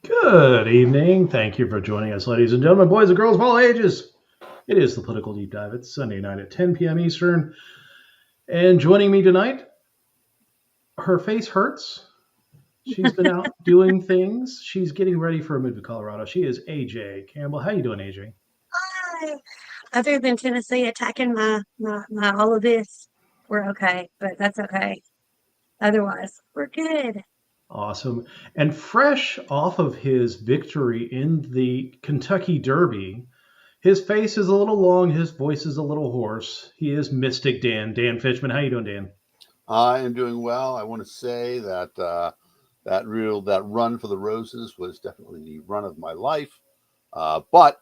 Good evening. Thank you for joining us, ladies and gentlemen, boys and girls of all ages. It is the Political Deep Dive. It's Sunday night at 10 p.m. Eastern. And joining me tonight, her face hurts. She's been out doing things. She's getting ready for a move to Colorado. She is AJ Campbell. How you doing, AJ? Hi. Other than Tennessee attacking my all of this, we're okay, but that's okay. Otherwise, we're good. Awesome. And fresh off of his victory in the Kentucky Derby, his face is a little long, his voice is a little hoarse. He is Mystic Dan. Dan Fishman. How you doing, Dan? I am doing well. I want to say that that run for the Roses was definitely the run of my life. But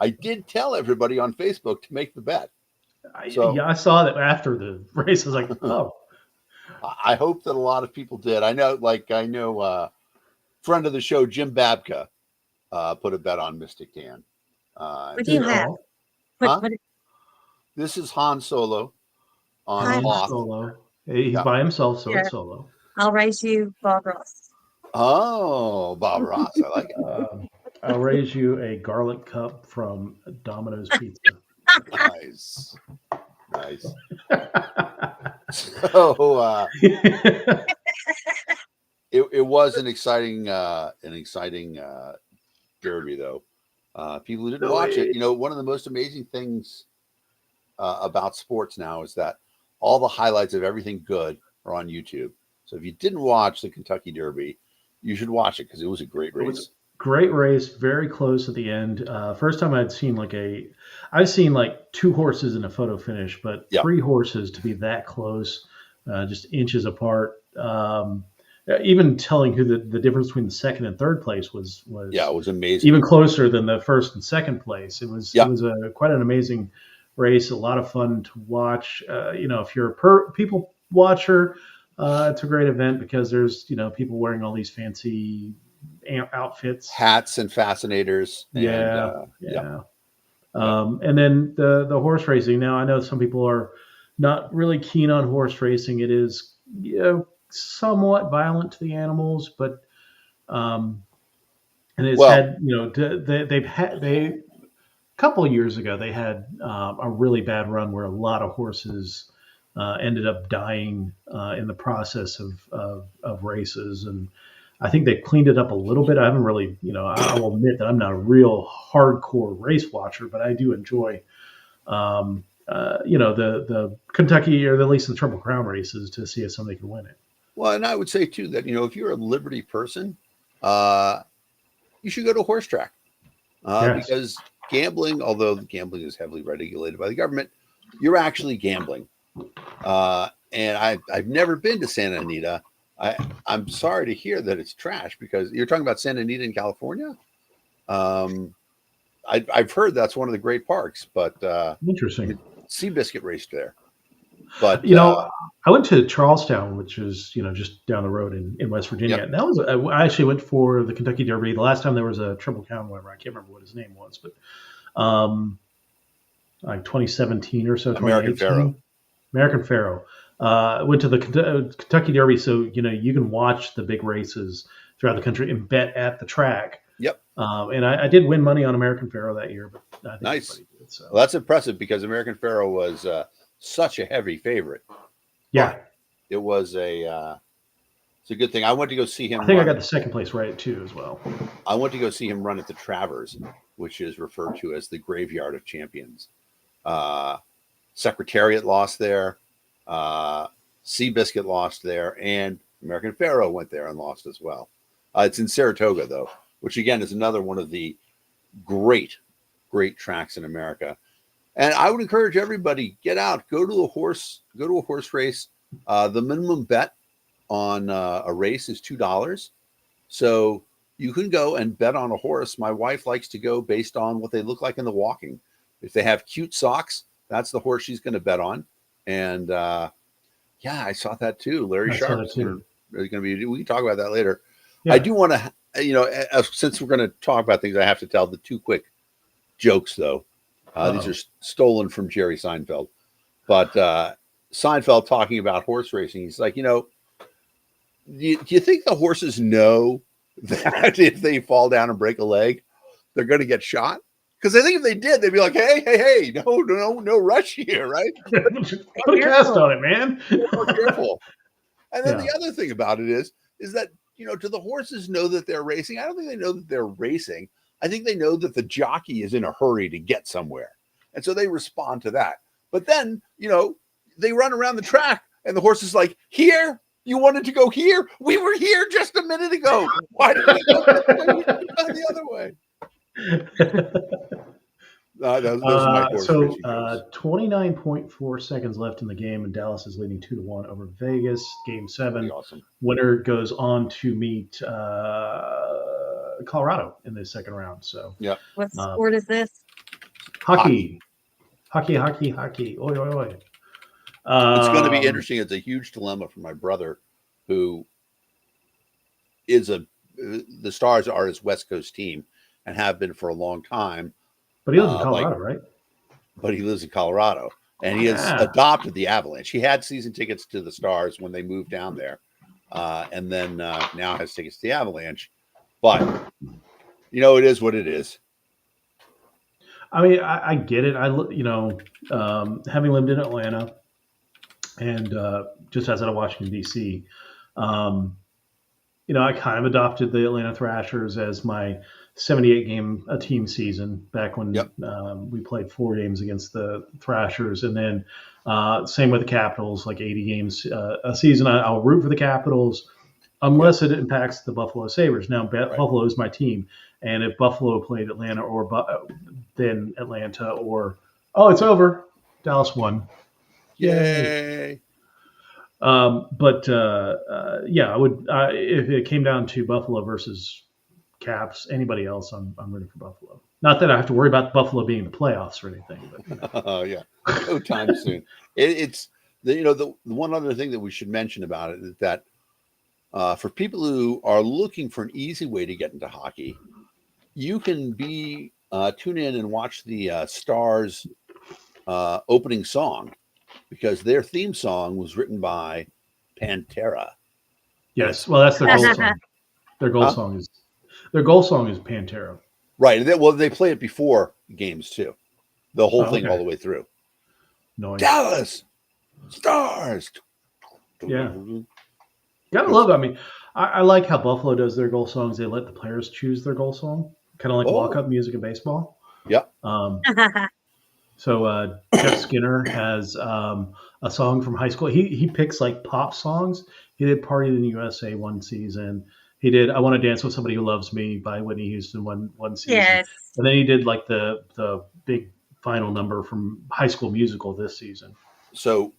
I did tell everybody on Facebook to make the bet. Yeah, I saw that after the race. I was like, oh. I hope that a lot of people did. I know friend of the show, Jim Babka, put a bet on Mystic Dan. What do you have? This is Han Solo on Han Hoth. Solo. He's by himself, so it's solo. I'll raise you Bob Ross. Oh, Bob Ross. I like it. I'll raise you a garlic cup from Domino's Pizza. Nice. So it was an exciting derby, though. People who didn't watch it, one of the most amazing things about sports now is that all the highlights of everything good are on YouTube. So if you didn't watch the Kentucky Derby, you should watch it because it was a great race. Great race, very close at the end. First time I've seen I've seen two horses in a photo finish, but three horses to be that close, just inches apart. Even telling who the difference between the second and third place was it was amazing. Even closer than the first and second place. It was quite an amazing race. A lot of fun to watch. If you're a people watcher, it's a great event because there's people wearing all these fancy outfits, hats, and fascinators. And then the horse racing. Now I know some people are not really keen on horse racing. It is, somewhat violent to the animals, but and it's Well, had, they've had a couple of years ago they had a really bad run where a lot of horses ended up dying in the process of races, and I think they cleaned it up a little bit. I haven't really, I will admit that I'm not a real hardcore race watcher, but I do enjoy, the Kentucky, or at least the Triple Crown races, to see if somebody can win it. well, and I would say too that if you're a Liberty person, you should go to a horse track Yes. because gambling, although gambling is heavily regulated by the government, you're actually gambling. And I've never been to Santa Anita. I'm sorry to hear that it's trash, because you're talking about Santa Anita in California. I've heard that's one of the great parks, but Interesting. Seabiscuit raced there. But I went to Charlestown, which is just down the road in West Virginia, Yep. and that was I actually went for the Kentucky Derby the last time there was a Triple Crown winner. I can't remember what his name was, but like 2017 or so, American 2018. Pharoah. American Pharoah. Went to the Kentucky Derby, so you can watch the big races throughout the country and bet at the track. Yep. And I did win money on American Pharoah that year, but I think Nice. everybody did. So Well, that's impressive, because American Pharoah was such a heavy favorite. yeah, It was it's a good thing. I went to go see him. I think I got the second place right too as well. I went to go see him run at the Travers, which is referred to as the graveyard of champions. Secretariat lost there. Seabiscuit lost there, and American Pharoah went there and lost as well. It's in Saratoga, though, which again is another one of the great tracks in America. And I would encourage everybody, get out, go to a horse race. The minimum bet on a race is $2. So you can go and bet on a horse. My wife likes to go based on what they look like in the walking. If they have cute socks, that's the horse she's going to bet on. And I saw that too. Larry Sharp's going to be. We can talk about that later. Yeah. I do want to, since we're going to talk about things, I have to tell the two quick jokes though. These are stolen from Jerry Seinfeld, but Seinfeld talking about horse racing. He's like, do you think the horses know that if they fall down and break a leg, they're going to get shot? Because I think if they did, they'd be like, hey, no rush here, right? Put a cast on it, man. Careful. And then the other thing about it is that, do the horses know that they're racing? I don't think they know that they're racing. I think they know that the jockey is in a hurry to get somewhere. And so they respond to that. But then, they run around the track and the horse is like, here, you wanted to go here? We were here just a minute ago. Why did we go the other way? Those are my so 29.4 seconds left in the game, and Dallas is leading 2-1 over Vegas. Game 7. Awesome. Winner goes on to meet Colorado in the second round. So yeah. What sport is this? Hockey. Oi, oi, oi. It's going to be interesting. It's a huge dilemma for my brother, who is the Stars are his West Coast team and have been for a long time. But he lives in Colorado, right? But he lives in Colorado, and he has adopted the Avalanche. He had season tickets to the Stars when they moved down there, and then now has tickets to the Avalanche. But it is what it is. I mean, I get it. Having lived in Atlanta and just outside of Washington D.C., I kind of adopted the Atlanta Thrashers as my 78 game a team season back when we played 4 games against the Thrashers, and then same with the Capitals, like 80 games a season. I'll root for the Capitals unless it impacts the Buffalo Sabres. Now, Buffalo is my team, and if Buffalo played Atlanta or then Atlanta, or it's over, Dallas won. Yay! I would if it came down to Buffalo versus Caps, anybody else, I'm rooting for Buffalo. Not that I have to worry about Buffalo being in the playoffs or anything. But no time soon. It's the one other thing that we should mention about it is that for people who are looking for an easy way to get into hockey, you can be tune in and watch the Stars opening song, because their theme song was written by Pantera. Yes, well, that's their goal awesome. song. Their goal Huh? song is Pantera. Right. They play it before games too. The whole thing okay. all the way through. Noise. Dallas Stars. Yeah. Gotta love it. I mean, I like how Buffalo does their goal songs. They let the players choose their goal song, kind of like walk-up music in baseball. Yep. So Jeff Skinner has a song from high school. He picks like pop songs. He did "Party in the USA" one season. He did "I Want to Dance with Somebody Who Loves Me" by Whitney Houston one season. Yes. And then he did like the big final number from High School Musical this season. So,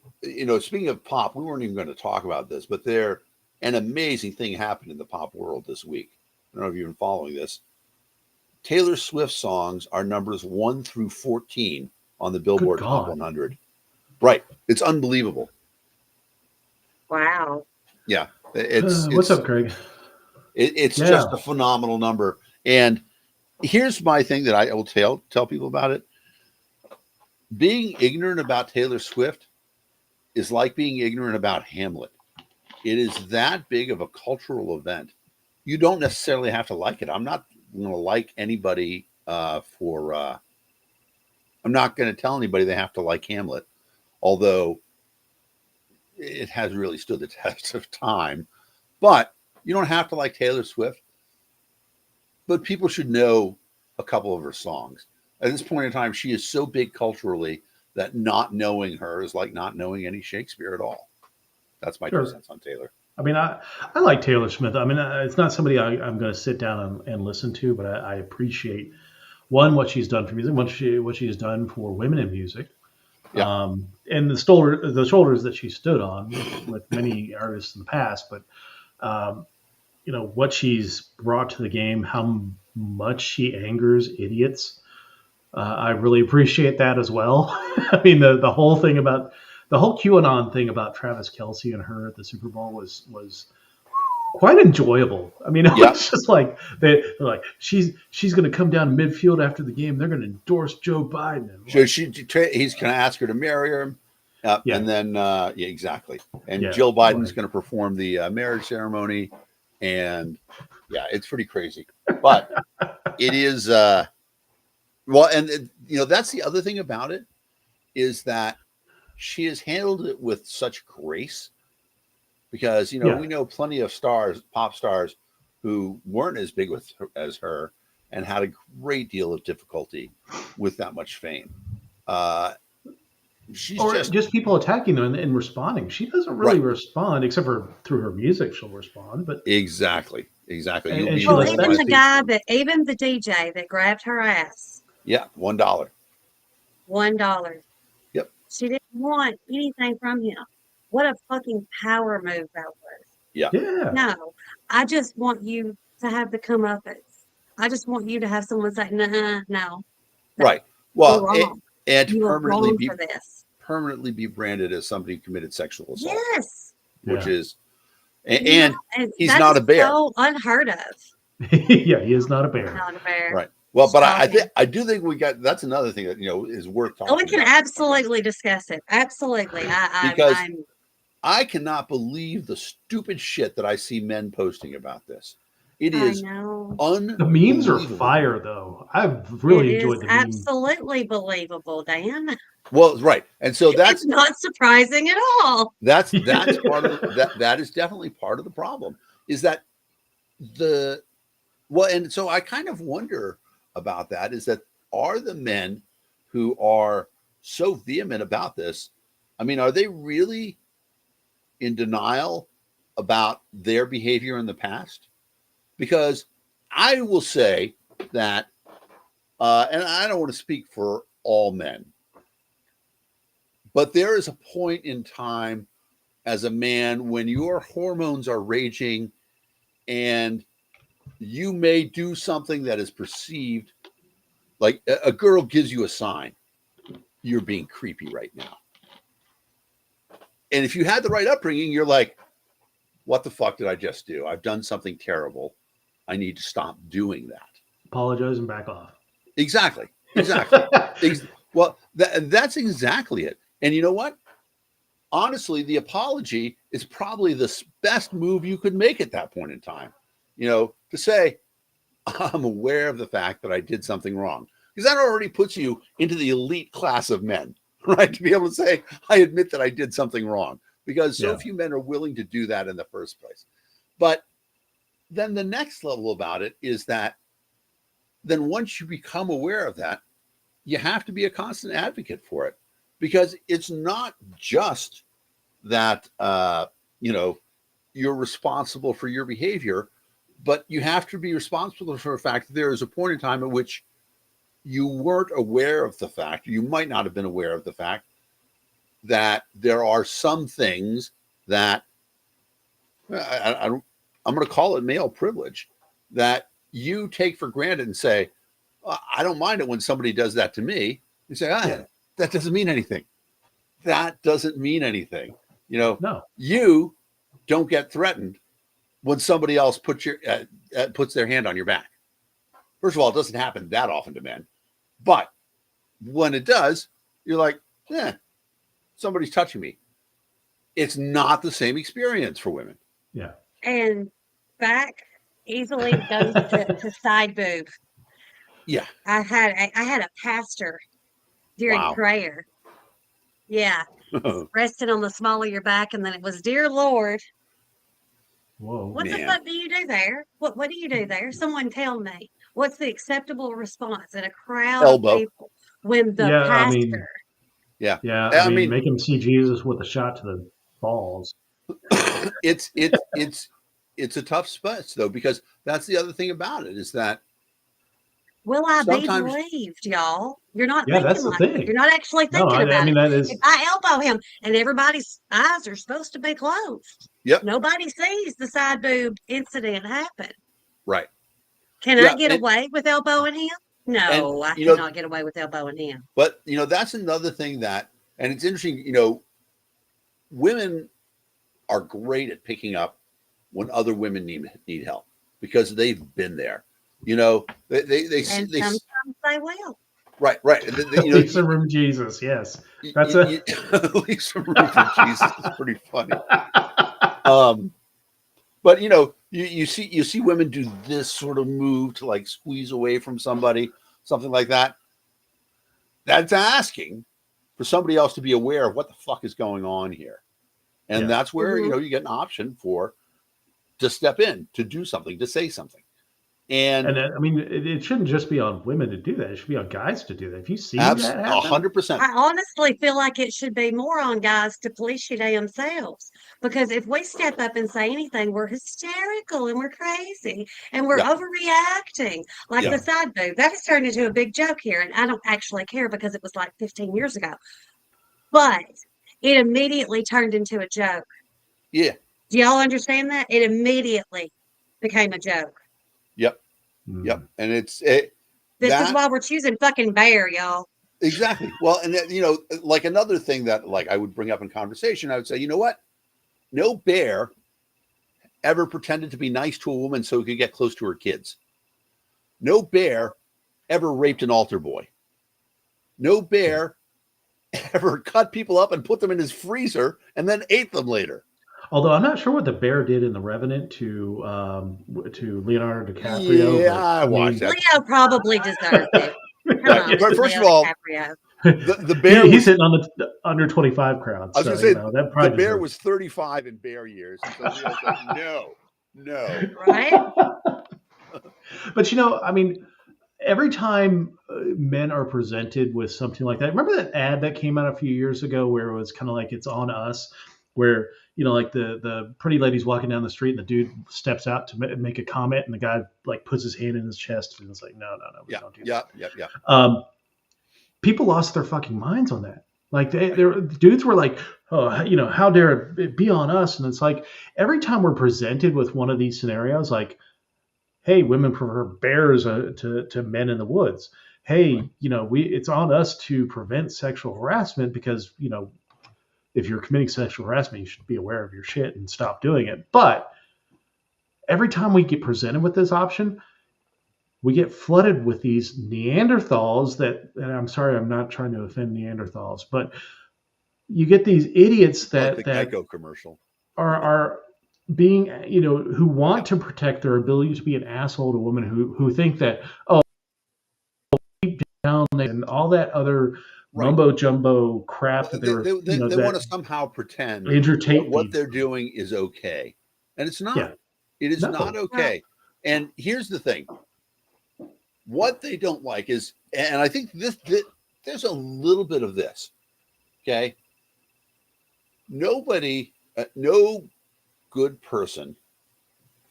speaking of pop, we weren't even going to talk about this, but an amazing thing happened in the pop world this week. I don't know if you've been following this. Taylor Swift songs are numbers 1 through 14 on the Billboard Top 100. Right. It's unbelievable. Wow. Yeah. What's up, Craig? It's just a phenomenal number. And here's my thing that I will tell people about it. Being ignorant about Taylor Swift is like being ignorant about Hamlet. It is that big of a cultural event. You don't necessarily have to like it. I'm not going to like anybody I'm not going to tell anybody they have to like Hamlet, although it has really stood the test of time. But you don't have to like Taylor Swift. But people should know a couple of her songs. At this point in time, she is so big culturally that not knowing her is like not knowing any Shakespeare at all. That's my 2 cents on Taylor. I mean, I like Taylor Swift. I mean, it's not somebody I'm going to sit down and listen to, but I appreciate, one, what she's done for music, what she has done for women in music, and the shoulders that she stood on with many artists in the past. But what she's brought to the game, how much she angers idiots. I really appreciate that as well. I mean, the whole thing about the whole QAnon thing about Travis Kelce and her at the Super Bowl was quite enjoyable. I mean, it was just like they're like she's going to come down midfield after the game. They're going to endorse Joe Biden. So he's going to ask her to marry him, and then exactly. And Jill Biden's going to perform the marriage ceremony, and it's pretty crazy. But it is well, and that's the other thing about it is that she has handled it with such grace, because we know plenty of pop stars who weren't as big as her and had a great deal of difficulty with that much fame. She's just people attacking her and responding. She doesn't really respond, except for through her music. She'll respond, but exactly. Even the DJ that grabbed her ass. Yeah, $1. $1. Yep. She didn't want anything from him. What a fucking power move that was. Yeah. No, I just want you to have the comeuppance. I just want you to have someone say, no. Right. Well, and you permanently be branded as somebody who committed sexual assault. Yes. Which is, and he's not a bear. So unheard of. Yeah, he is not a bear. Not a bear. Right. Well, but I do think that's another thing that is worth talking. Oh, we can absolutely discuss it. Absolutely. I cannot believe the stupid shit that I see men posting about this. It is the memes are fire, though. I've really enjoyed the memes. Absolutely believable, Dan. Well, right, and so it's not surprising at all. That's part of that is definitely part of the problem. Is that and so I kind of wonder about that. Is that are the men who are so vehement about this? I mean, are they really in denial about their behavior in the past? Because I will say that, and I don't want to speak for all men, but there is a point in time as a man when your hormones are raging and you may do something that is perceived like a girl gives you a sign, you're being creepy right now. And if you had the right upbringing, you're like, what the fuck did I just do? I've done something terrible. I need to stop doing that. Apologize and back off. Exactly. Well, that's exactly it. And you know what? Honestly, the apology is probably the best move you could make at that point in time. To say, I'm aware of the fact that I did something wrong, because that already puts you into the elite class of men, right? To be able to say, I admit that I did something wrong, because so few men are willing to do that in the first place. But then the next level about it is that then once you become aware of that, you have to be a constant advocate for it, because it's not just that, you're responsible for your behavior, but you have to be responsible for the fact that there is a point in time at which you weren't aware of the fact, you might not have been aware of the fact that there are some things that I'm going to call it male privilege, that you take for granted and say, I don't mind it when somebody does that to me. You say, that doesn't mean anything. That doesn't mean anything. No. You don't get threatened when somebody else puts their hand on your back. First of all, it doesn't happen that often to men. But when it does, you're like, somebody's touching me. It's not the same experience for women. Yeah. And back easily goes to side boob. Yeah. I had a pastor during prayer. Yeah. Resting on the small of your back, and then it was, Dear Lord. Whoa. What the fuck do you do there? What do you do there? Someone tell me. What's the acceptable response in a crowd of people when the pastor? I mean, make him see Jesus with a shot to the balls. It's a tough spot though, because that's the other thing about it is that. Will I be believed, y'all? You're not thinking that's the like thing. It. You're not actually thinking about I mean, it. that is... If I elbow him and everybody's eyes are supposed to be closed, nobody sees the side boob incident happen. Right. Can I get away with elbowing him? No, I cannot get away with elbowing him. But, that's another thing that, and it's interesting, women are great at picking up when other women need help, because they've been there. Sometimes they will. Right. Leave some room, Jesus. Yes, that's leave some room for Jesus. It's pretty funny. But you see women do this sort of move to like squeeze away from somebody, something like that. That's asking for somebody else to be aware of what the fuck is going on here, and that's where you get an option to step in, to do something, to say something. And I mean, it shouldn't just be on women to do that. It should be on guys to do that. If you see that happen, 100%. I honestly feel like it should be more on guys to police you themselves. Because if we step up and say anything, we're hysterical and we're crazy and we're overreacting. Like the side boob. That has turned into a big joke here. And I don't actually care because it was like 15 years ago. But it immediately turned into a joke. Yeah. Do y'all understand that? It immediately became a joke. Yep. And this is why we're choosing fucking bear, y'all. Exactly. Well, and like another thing that like I would bring up in conversation, I would say, you know what? No bear ever pretended to be nice to a woman so he could get close to her kids. No bear ever raped an altar boy. No bear ever cut people up and put them in his freezer and then ate them later. Although I'm not sure what the bear did in The Revenant to Leonardo DiCaprio. Yeah, I watched that. Leo probably deserved it. But first of all, the bear he's hitting on the under 25 crowd. I was going to say the bear was 35 in bear years. So Leo's like, no. Right? But I mean, every time men are presented with something like that, remember that ad that came out a few years ago where it was kind of like It's On Us, where like the pretty lady's walking down the street and the dude steps out to make a comment and the guy like puts his hand in his chest and it's like, no, we don't do that. Yeah. People lost their fucking minds on that. Like dudes were like, oh, how dare it be on us? And it's like every time we're presented with one of these scenarios, like, hey, women prefer bears to men in the woods. Hey, it's on us to prevent sexual harassment because, if you're committing sexual harassment, you should be aware of your shit and stop doing it. But every time we get presented with this option, we get flooded with these Neanderthals and I'm sorry, I'm not trying to offend Neanderthals, but you get these idiots Like the that Geico commercial. are being, who want to protect their ability to be an asshole to women who think that, oh, deep down and all that other Right. mumbo jumbo crap that They want to somehow pretend that entertain what they're doing is okay. And it's not. Yeah. It is No. not okay. And here's the thing. What they don't like is, and I think there's a little bit of this. Okay. Nobody, no good person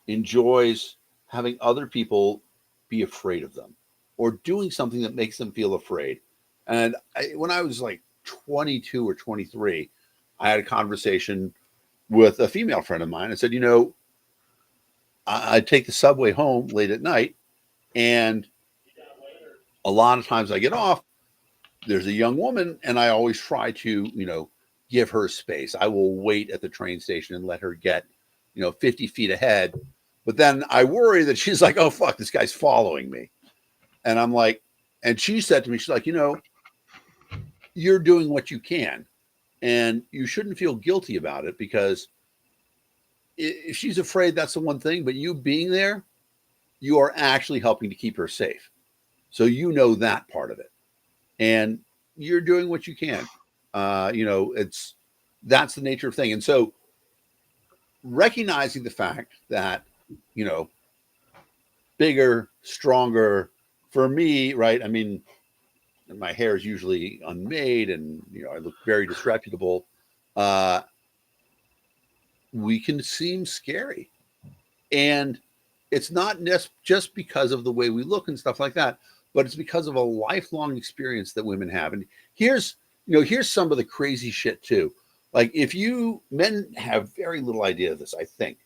enjoys having other people be afraid of them or doing something that makes them feel afraid. And when I was like 22 or 23, I had a conversation with a female friend of mine. I said, I take the subway home late at night, and a lot of times I get off, there's a young woman, and I always try to, give her space. I will wait at the train station and let her get, 50 feet ahead. But then I worry that she's like, oh, fuck, this guy's following me. And I'm like, and she said to me, she's like, you're doing what you can, and you shouldn't feel guilty about it, because if she's afraid, that's the one thing, but you being there, you are actually helping to keep her safe. So that part of it, and you're doing what you can. That's the nature of thing. And so recognizing the fact that, bigger, stronger for me, right? I mean, my hair is usually unmade, and, I look very disreputable. We can seem scary, and it's not just because of the way we look and stuff like that, but it's because of a lifelong experience that women have. And here's some of the crazy shit too. Like, men have very little idea of this, I think.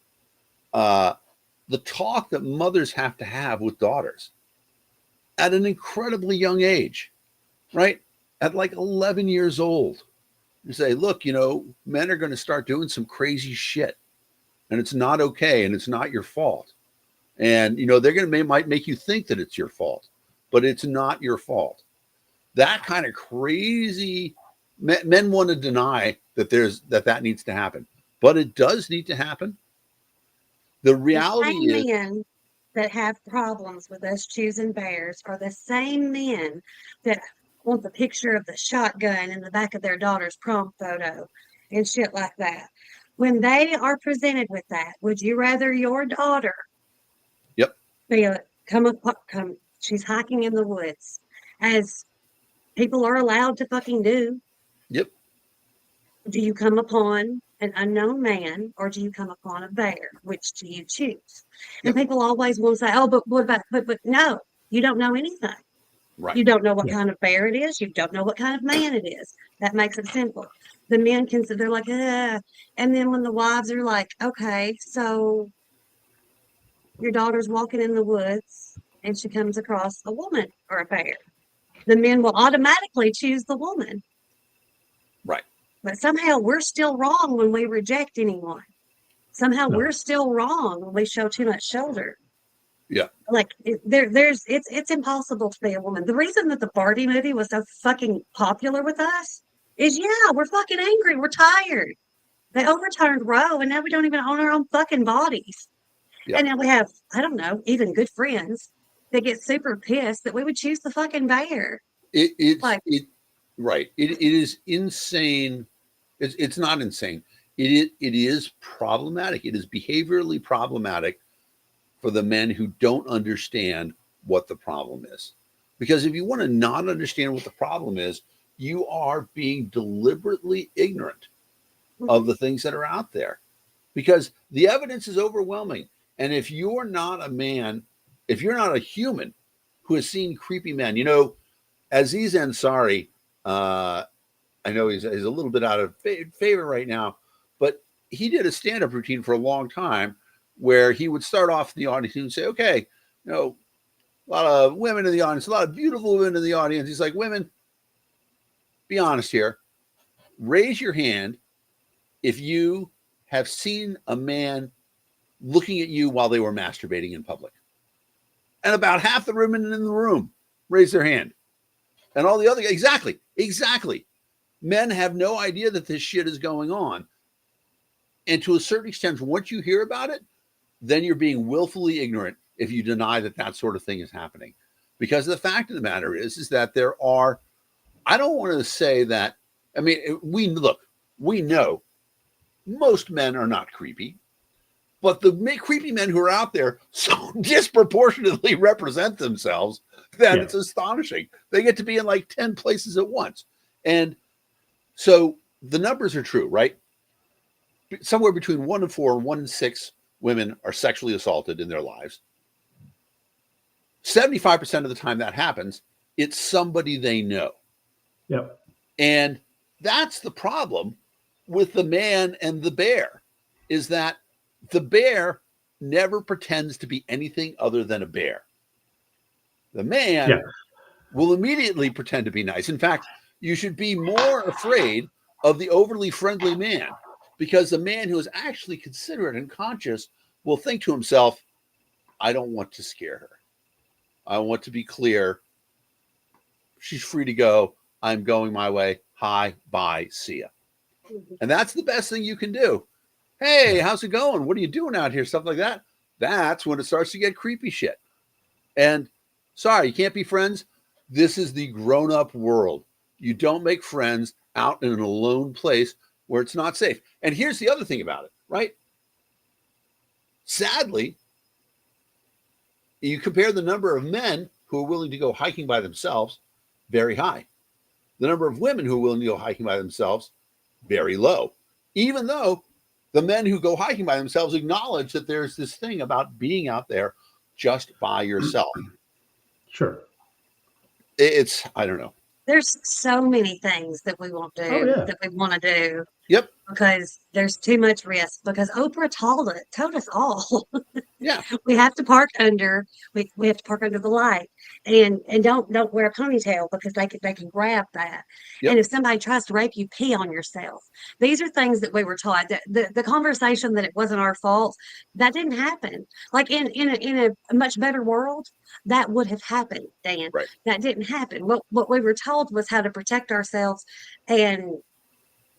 The talk that mothers have to have with daughters at an incredibly young age, right? At like 11 years old. You say, look, men are going to start doing some crazy shit, and it's not okay, and it's not your fault. And, they're might make you think that it's your fault, but it's not your fault. That kind of crazy, men want to deny that that needs to happen, but it does need to happen. The reality is, men that have problems with us choosing bears are the same men that want the picture of the shotgun in the back of their daughter's prom photo and shit like that. When they are presented with that, would you rather your daughter come she's hiking in the woods, as people are allowed to fucking do? Yep. Do you come upon an unknown man, or do you come upon a bear? Which do you choose? And people always will say, oh, but what about, but no, you don't know anything. Right. You don't know what kind of bear it is. You don't know what kind of man it is. That makes it simple. The men they're like, and then when the wives are like, okay, so your daughter's walking in the woods and she comes across a woman or a bear, the men will automatically choose the woman. Right. But somehow we're still wrong when we reject anyone. Somehow we're still wrong when we show too much shoulder. Yeah. Like it's impossible to be a woman. The reason that the Barbie movie was so fucking popular with us is, we're fucking angry. We're tired. They overturned Roe, and now we don't even own our own fucking bodies. Yeah. And now we have, I don't know, even good friends that get super pissed that we would choose the fucking bear. Right. It is insane. It's not insane. It is problematic. It is behaviorally problematic for the men who don't understand what the problem is. Because if you want to not understand what the problem is, you are being deliberately ignorant of the things that are out there, because the evidence is overwhelming. And if you're not a man, if you're not a human who has seen creepy men, Aziz Ansari, I know he's a little bit out of favor right now, but he did a stand-up routine for a long time where he would start off in the audience and say, okay, a lot of women in the audience, a lot of beautiful women in the audience. He's like, women, be honest here. Raise your hand if you have seen a man looking at you while they were masturbating in public. And about half the women in the room raise their hand. And all the other guys, exactly. Men have no idea that this shit is going on. And to a certain extent, once you hear about it, then you're being willfully ignorant if you deny that that sort of thing is happening. Because the fact of the matter is that there are, I don't want to say that, I mean, we know most men are not creepy, but the creepy men who are out there so disproportionately represent themselves that it's astonishing. They get to be in like 10 places at once. And so the numbers are true, right? Somewhere between 1 in 4 and 1 in 6 women are sexually assaulted in their lives. 75% of the time that happens, it's somebody they know. Yep. And that's the problem with the man and the bear, is that the bear never pretends to be anything other than a bear. The man will immediately pretend to be nice. In fact, you should be more afraid of the overly friendly man, because the man who is actually considerate and conscious will think to himself, I don't want to scare her. I want to be clear. She's free to go. I'm going my way. Hi, bye, see ya. And that's the best thing you can do. Hey, how's it going? What are you doing out here? Stuff like that. That's when it starts to get creepy shit. And sorry, you can't be friends. This is the grown-up world. You don't make friends out in an alone place where it's not safe. And here's the other thing about it, right? Sadly, you compare the number of men who are willing to go hiking by themselves, very high. The number of women who are willing to go hiking by themselves, very low. Even though the men who go hiking by themselves acknowledge that there's this thing about being out there just by yourself. Sure. It's, I don't know. There's so many things that we won't do, that we want to do. Yep. Because there's too much risk. Because Oprah told us all. Yeah. We have to park under. We have to park under the light, and don't wear a ponytail because they can grab that. Yep. And if somebody tries to rape you, pee on yourself. These are things that we were taught. The conversation that it wasn't our fault, that didn't happen. Like in a much better world, that would have happened, Dan. Right. That didn't happen. What we were told was how to protect ourselves and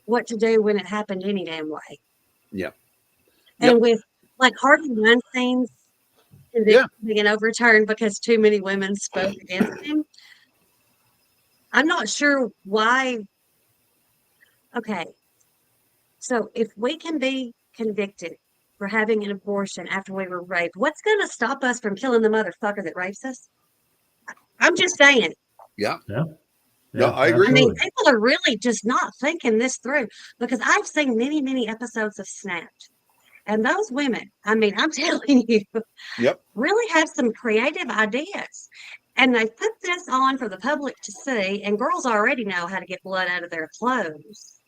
what to do when it happened any damn way. Yeah. And with like Harvey Weinstein's conviction being overturned because too many women spoke against him, I'm not sure why. Okay. So if we can be convicted for having an abortion after we were raped, what's going to stop us from killing the motherfucker that rapes us? I'm just saying. Yeah. Yeah. No, I agree. I mean, people are really just not thinking this through, because I've seen many, many episodes of Snapped. And those women, I mean, I'm telling you, really have some creative ideas. And they put this on for the public to see, and girls already know how to get blood out of their clothes.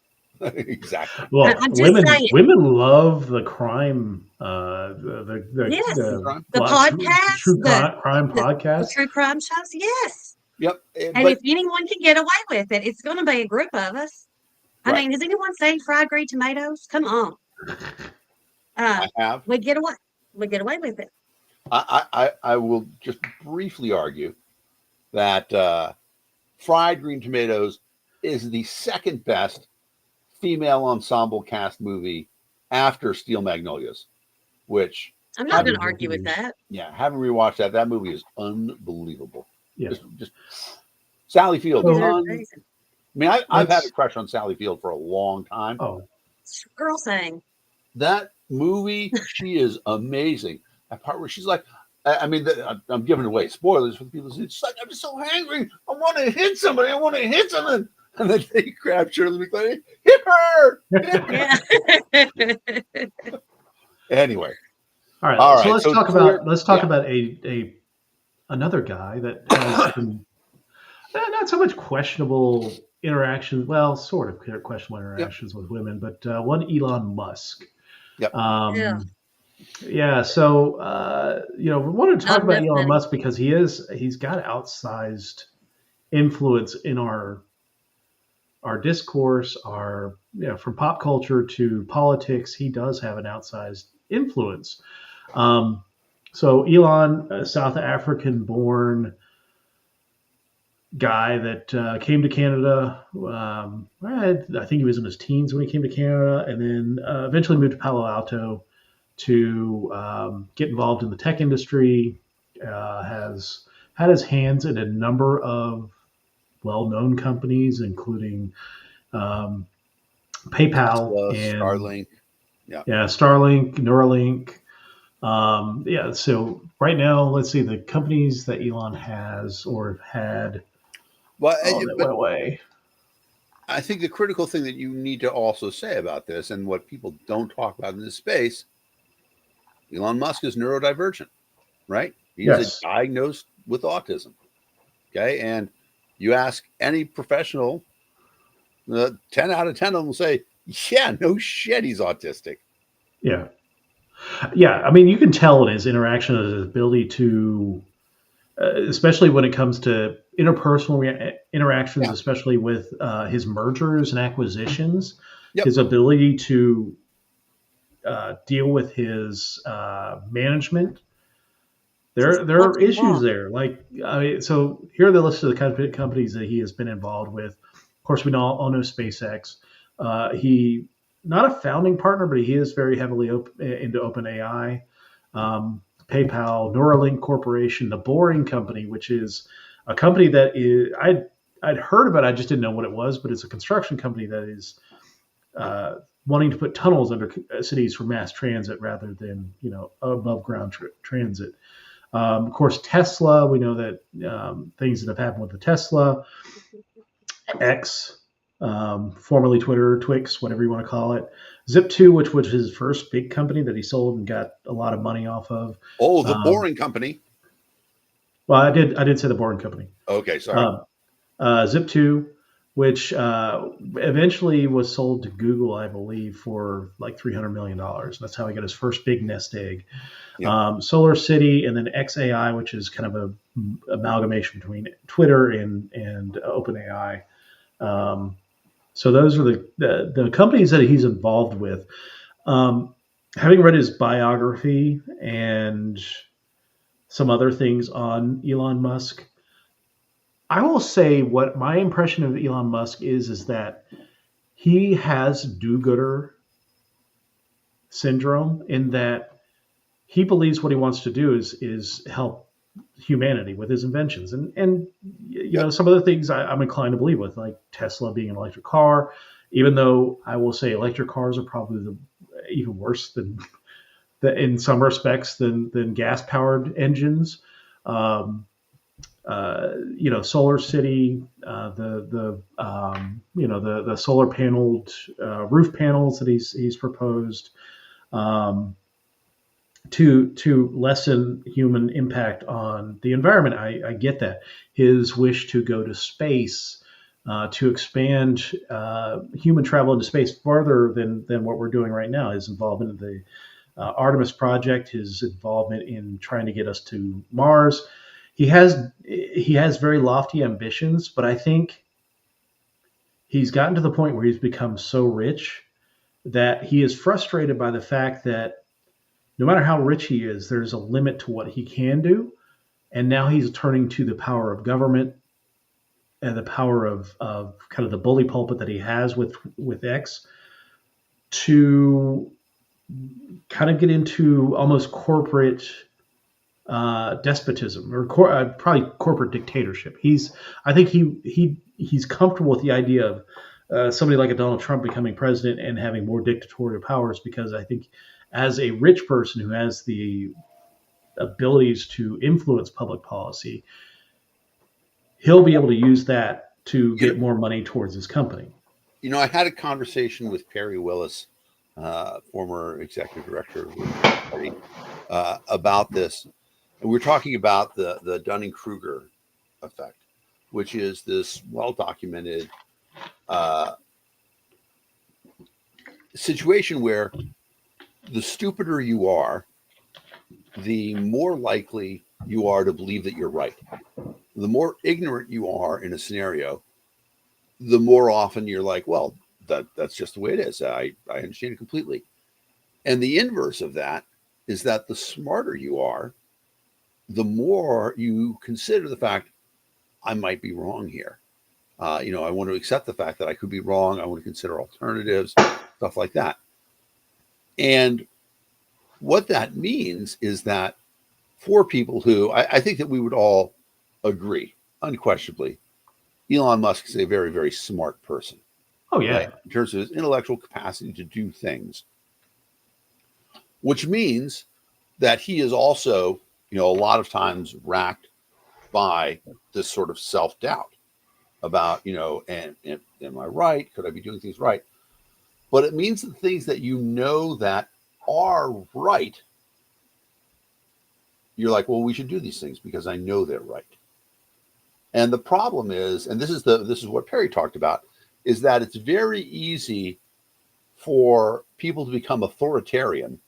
Exactly. Well, women love the crime, the podcast, true crime podcast, the true crime shows. Yes. Yep. And if anyone can get away with it, it's going to be a group of us. I mean, has anyone seen fried green tomatoes? Come on. I have. We get away with it. I will just briefly argue that Fried Green Tomatoes is the second best female ensemble cast movie after Steel Magnolias, which I'm not going to argue with that. Yeah, having rewatched that, that movie is unbelievable. Yeah, just Sally Field. Oh, I mean, I've had a crush on Sally Field for a long time. Oh, girl saying that movie, she is amazing. That part where she's like, I mean, I'm giving away spoilers for the people. She's like, I'm just so angry. I want to hit somebody. I want to hit something. And then they grab Shirley MacLaine. Hit her. Hit her. Anyway. All right. So let's talk about another guy that has been not so much questionable interactions. Well, sort of questionable interactions with women, but one Elon Musk. Yep. Yeah. So we wanted to talk about Elon Musk because he's got outsized influence in our discourse, from pop culture to politics. He does have an outsized influence. So Elon, a South African-born guy that came to Canada. I think he was in his teens when he came to Canada, and then eventually moved to Palo Alto to get involved in the tech industry. Has had his hands in a number of well-known companies, including um, PayPal Tesla, and Starlink. Yeah. Starlink, Neuralink. So right now, let's see the companies that Elon has or have had. Well, Oh, that went away. I think the critical thing that you need to also say about this, and what people don't talk about in this space, Elon Musk is neurodivergent, right? He is Yes. diagnosed with autism. Okay. And you ask any professional, 10 out of 10 of them will say, yeah, no shit, he's autistic. Yeah. Yeah. I mean, you can tell in his interaction, his ability to, especially when it comes to interpersonal interactions, Yeah. especially with his mergers and acquisitions, Yep. his ability to deal with his management. There are issues there. Like, I mean, so here are the list of the companies that he has been involved with. Of course, we all know SpaceX. He not a founding partner, but he is very heavily into OpenAI, PayPal, Neuralink Corporation, the Boring Company, which is a company that is I'd heard about it, I just didn't know what it was, but it's a construction company that is wanting to put tunnels under cities for mass transit rather than above ground transit. Of course, Tesla. We know that things that have happened with the Tesla, X, formerly Twitter, Twix, whatever you want to call it. Zip2, which was his first big company that he sold and got a lot of money off of. Oh, the Boring Company. Well, I did say the Boring Company. Okay, sorry. Zip2, which eventually was sold to Google, I believe, for like $300 million. That's how he got his first big nest egg. Yep. Solar City, and then XAI, which is kind of a amalgamation between Twitter and OpenAI. So those are the companies that he's involved with. Having read his biography and some other things on Elon Musk, I will say what my impression of Elon Musk is that he has do-gooder syndrome, in that he believes what he wants to do is help humanity with his inventions, and some of the things I'm inclined to believe with, like Tesla being an electric car, even though I will say electric cars are probably even worse than in some respects than gas powered engines. Solar City, the solar paneled roof panels that he's proposed. To lessen human impact on the environment. I get that. His wish to go to space, to expand human travel into space farther than what we're doing right now. His involvement in the Artemis project, his involvement in trying to get us to Mars. He has very lofty ambitions, but I think he's gotten to the point where he's become so rich that he is frustrated by the fact that no matter how rich he is, there's a limit to what he can do. And now he's turning to the power of government and the power of kind of the bully pulpit that he has with X to kind of get into almost corporate despotism, or probably corporate dictatorship. I think he's comfortable with the idea of somebody like a Donald Trump becoming president and having more dictatorial powers, because I think as a rich person who has the abilities to influence public policy, he'll be able to use that to get more money towards his company. I had a conversation with Perry Willis, former executive director of the Libertarian Party, about this. And we're talking about the Dunning-Kruger effect, which is this well-documented situation where the stupider you are, the more likely you are to believe that you're right. The more ignorant you are in a scenario, the more often you're like, well, that's just the way it is. I understand it completely. And the inverse of that is that the smarter you are, the more you consider the fact I might be wrong here. I want to accept the fact that I could be wrong. I want to consider alternatives, stuff like that. And what that means is that for people who I think that we would all agree, unquestionably, Elon Musk is a very, very smart person. Oh, yeah. Right? In terms of his intellectual capacity to do things, which means that he is also, a lot of times racked by this sort of self-doubt about, and am I right? Could I be doing things right? But it means the things that that are right, you're like, well, we should do these things because I know they're right. And the problem is, and this is what Perry talked about, is that it's very easy for people to become authoritarian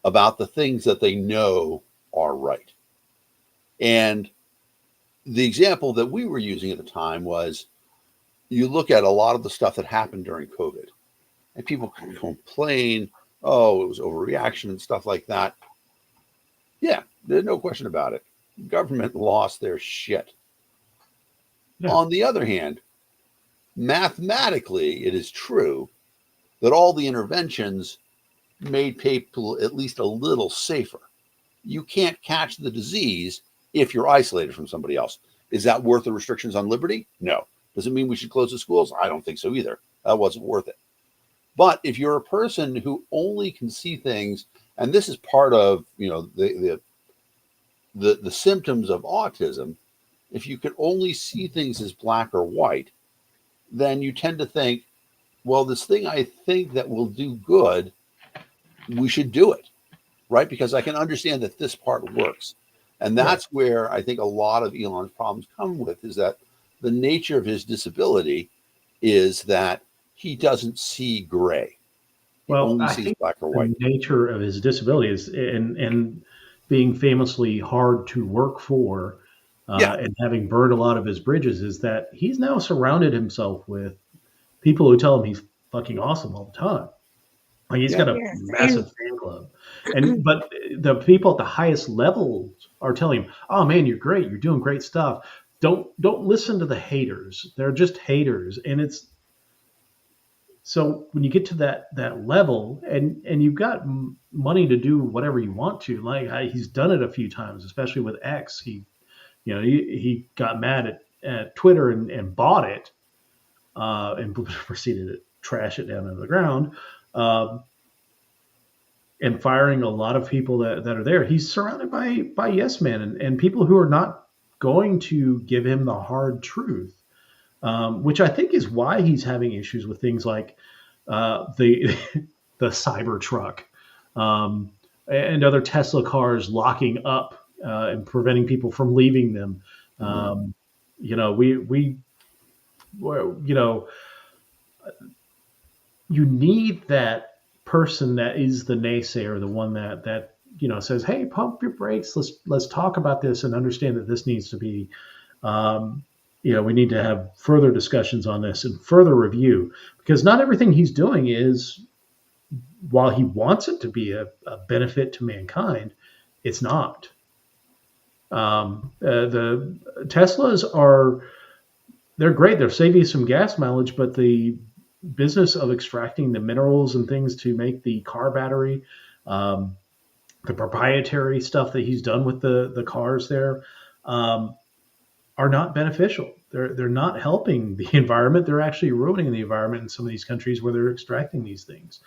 about the things that they know are right. And the example that we were using at the time was, you look at a lot of the stuff that happened during COVID, and people can complain, oh, it was overreaction and stuff like that. Yeah, there's no question about it. Government lost their shit. Yeah. On the other hand, mathematically, it is true that all the interventions made people at least a little safer. You can't catch the disease if you're isolated from somebody else. Is that worth the restrictions on liberty? No. Does it mean we should close the schools? I don't think so either. That wasn't worth it. But if you're a person who only can see things, and this is part of the symptoms of autism, if you could only see things as black or white, then you tend to think, well, this thing I think that will do good, we should do it, right? Because I can understand that this part works. And that's where I think a lot of Elon's problems come with, is that the nature of his disability is that he doesn't see gray. He only sees black or white. The nature of his disability is, and being famously hard to work for, and having burned a lot of his bridges, is that he's now surrounded himself with people who tell him he's fucking awesome all the time. Like, he's got a massive fan club. But the people at the highest levels are telling him, oh man, you're great. You're doing great stuff. Don't listen to the haters. They're just haters. And it's, so when you get to that level, and you've got money to do whatever you want to, like he's done it a few times, especially with X. He got mad at Twitter and bought it, and proceeded to trash it down on the ground, and firing a lot of people that are there. He's surrounded by yes men and people who are not going to give him the hard truth, which I think is why he's having issues with things like the Cybertruck, and other Tesla cars locking up and preventing people from leaving them. You need that person that is the naysayer, the one that says, hey, pump your brakes, let's talk about this and understand that this needs to be, we need to have further discussions on this and further review, because not everything he's doing is, while he wants it to be a benefit to mankind, it's not. The Teslas they're great. They're saving you some gas mileage, but the business of extracting the minerals and things to make the car battery, the proprietary stuff that he's done with the cars there, are not beneficial. They're not helping the environment. They're actually ruining the environment in some of these countries where they're extracting these things.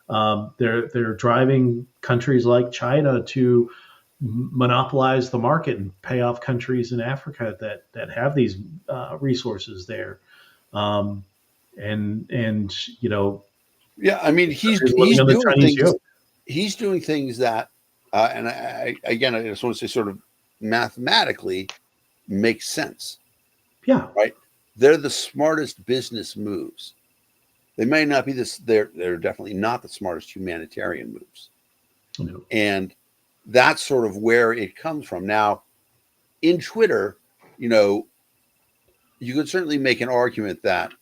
They're driving countries like China to monopolize the market and pay off countries in Africa that have these resources there. I mean, he's doing things. He's doing things that, and I just want to say, sort of mathematically makes sense. Yeah. Right. They're the smartest business moves. They may not be they're definitely not the smartest humanitarian moves. No. And that's sort of where it comes from. Now, in Twitter, you could certainly make an argument that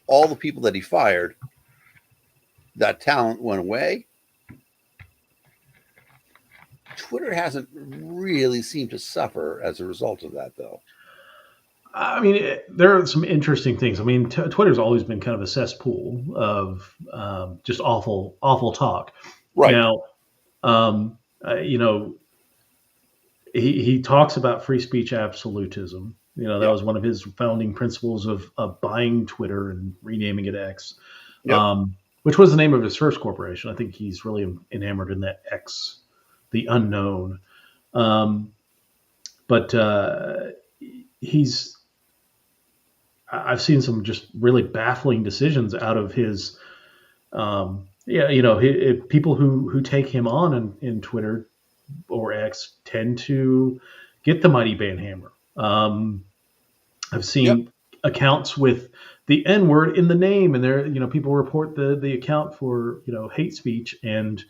all the people that he fired, that talent went away. Twitter hasn't really seemed to suffer as a result of that, though. I mean, there are some interesting things. I mean, Twitter's always been kind of a cesspool of just awful, awful talk. Right. Now, you know, he talks about free speech absolutism. You know, that Yep. was one of his founding principles of buying Twitter and renaming it X, Yep. which was the name of his first corporation. I think he's really enamored in that X, the unknown. Um, but he's I've seen some just really baffling decisions out of his. Yeah, you know, people who take him on in Twitter or X tend to get the mighty banhammer. I've Yep. seen accounts with the N word in the name, and there, you know, people report the account for, you know, hate speech, and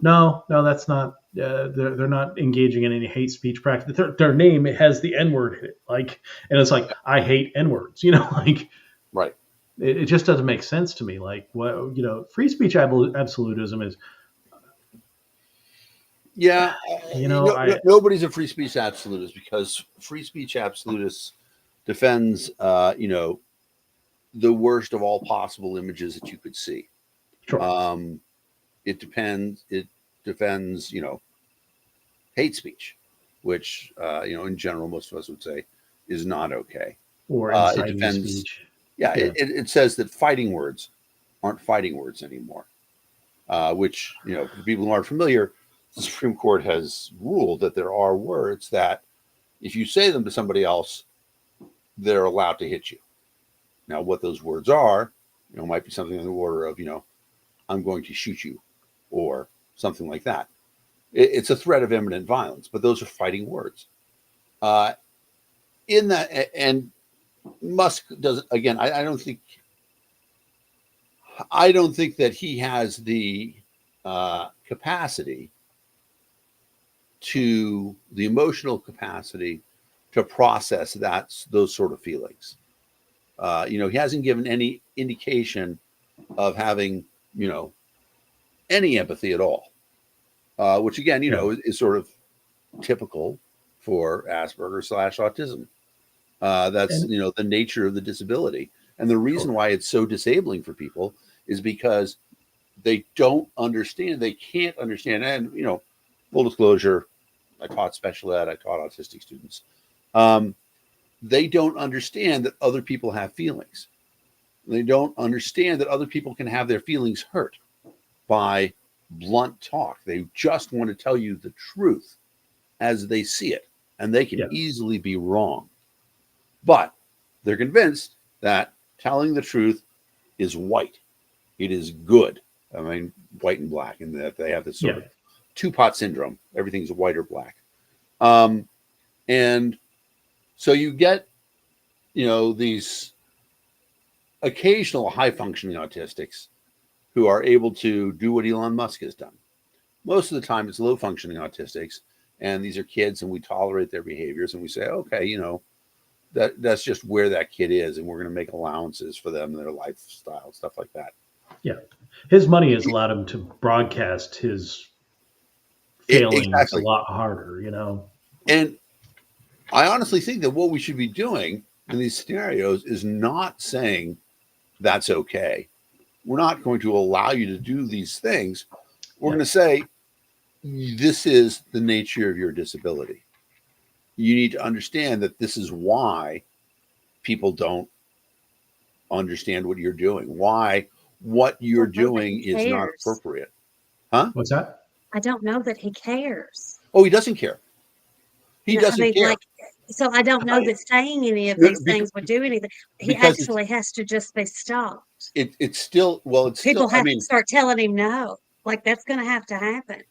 no, that's not. They're not engaging in any hate speech practice. Their name has the N word in it, like, and it's like, I hate N words, you know, like Right. it just doesn't make sense to me. Like, what, you know, free speech absolutism is, Yeah. you know, Nobody's a free speech absolutist, because free speech absolutists defends, the worst of all possible images that you could see. sure, It defends, hate speech, which, in general, most of us would say is not okay. or It inciting defends, speech. yeah, Yeah. it says that fighting words aren't fighting words anymore, which, for people who aren't familiar, the Supreme Court has ruled that there are words that if you say them to somebody else, they're allowed to hit you. Now, what those words are, might be something in the order of, I'm going to shoot you, or something like that. It's a threat of imminent violence, but those are fighting words. In that, and Musk does, again, I don't think that he has the capacity, to the emotional capacity to process those sort of feelings. He hasn't given any indication of having, any empathy at all, which again, Yeah. is sort of typical for Asperger/autism. That's, And the nature of the disability. And the reason sure. why it's so disabling for people is because they don't understand, they can't understand. And, full disclosure, I taught special ed, I taught autistic students. They don't understand that other people have feelings. They don't understand that other people can have their feelings hurt by blunt talk. They just want to tell you the truth as they see it, and they can Yeah. easily be wrong. But they're convinced that telling the truth is white. It is good. I mean, white and black, and that they have this sort of two-pot syndrome. Everything's white or black. And so you get, these occasional high-functioning autistics who are able to do what Elon Musk has done. Most of the time, it's low-functioning autistics, and these are kids, and we tolerate their behaviors, and we say, okay, that's just where that kid is, and we're going to make allowances for them and their lifestyle, stuff like that. Yeah. His money has allowed him to broadcast his failings Exactly. a lot harder, And I honestly think that what we should be doing in these scenarios is not saying that's okay. We're not going to allow you to do these things. We're going to say, this is the nature of your disability. You need to understand that this is why people don't understand what you're doing, why what you're doing is not appropriate. Huh? What's that? I don't know that he cares. Oh, he doesn't care. He doesn't care. So I don't know that saying any of these things would do anything. He actually has to just be stopped. It's still, people have to start telling him no. Like, that's going to have to happen.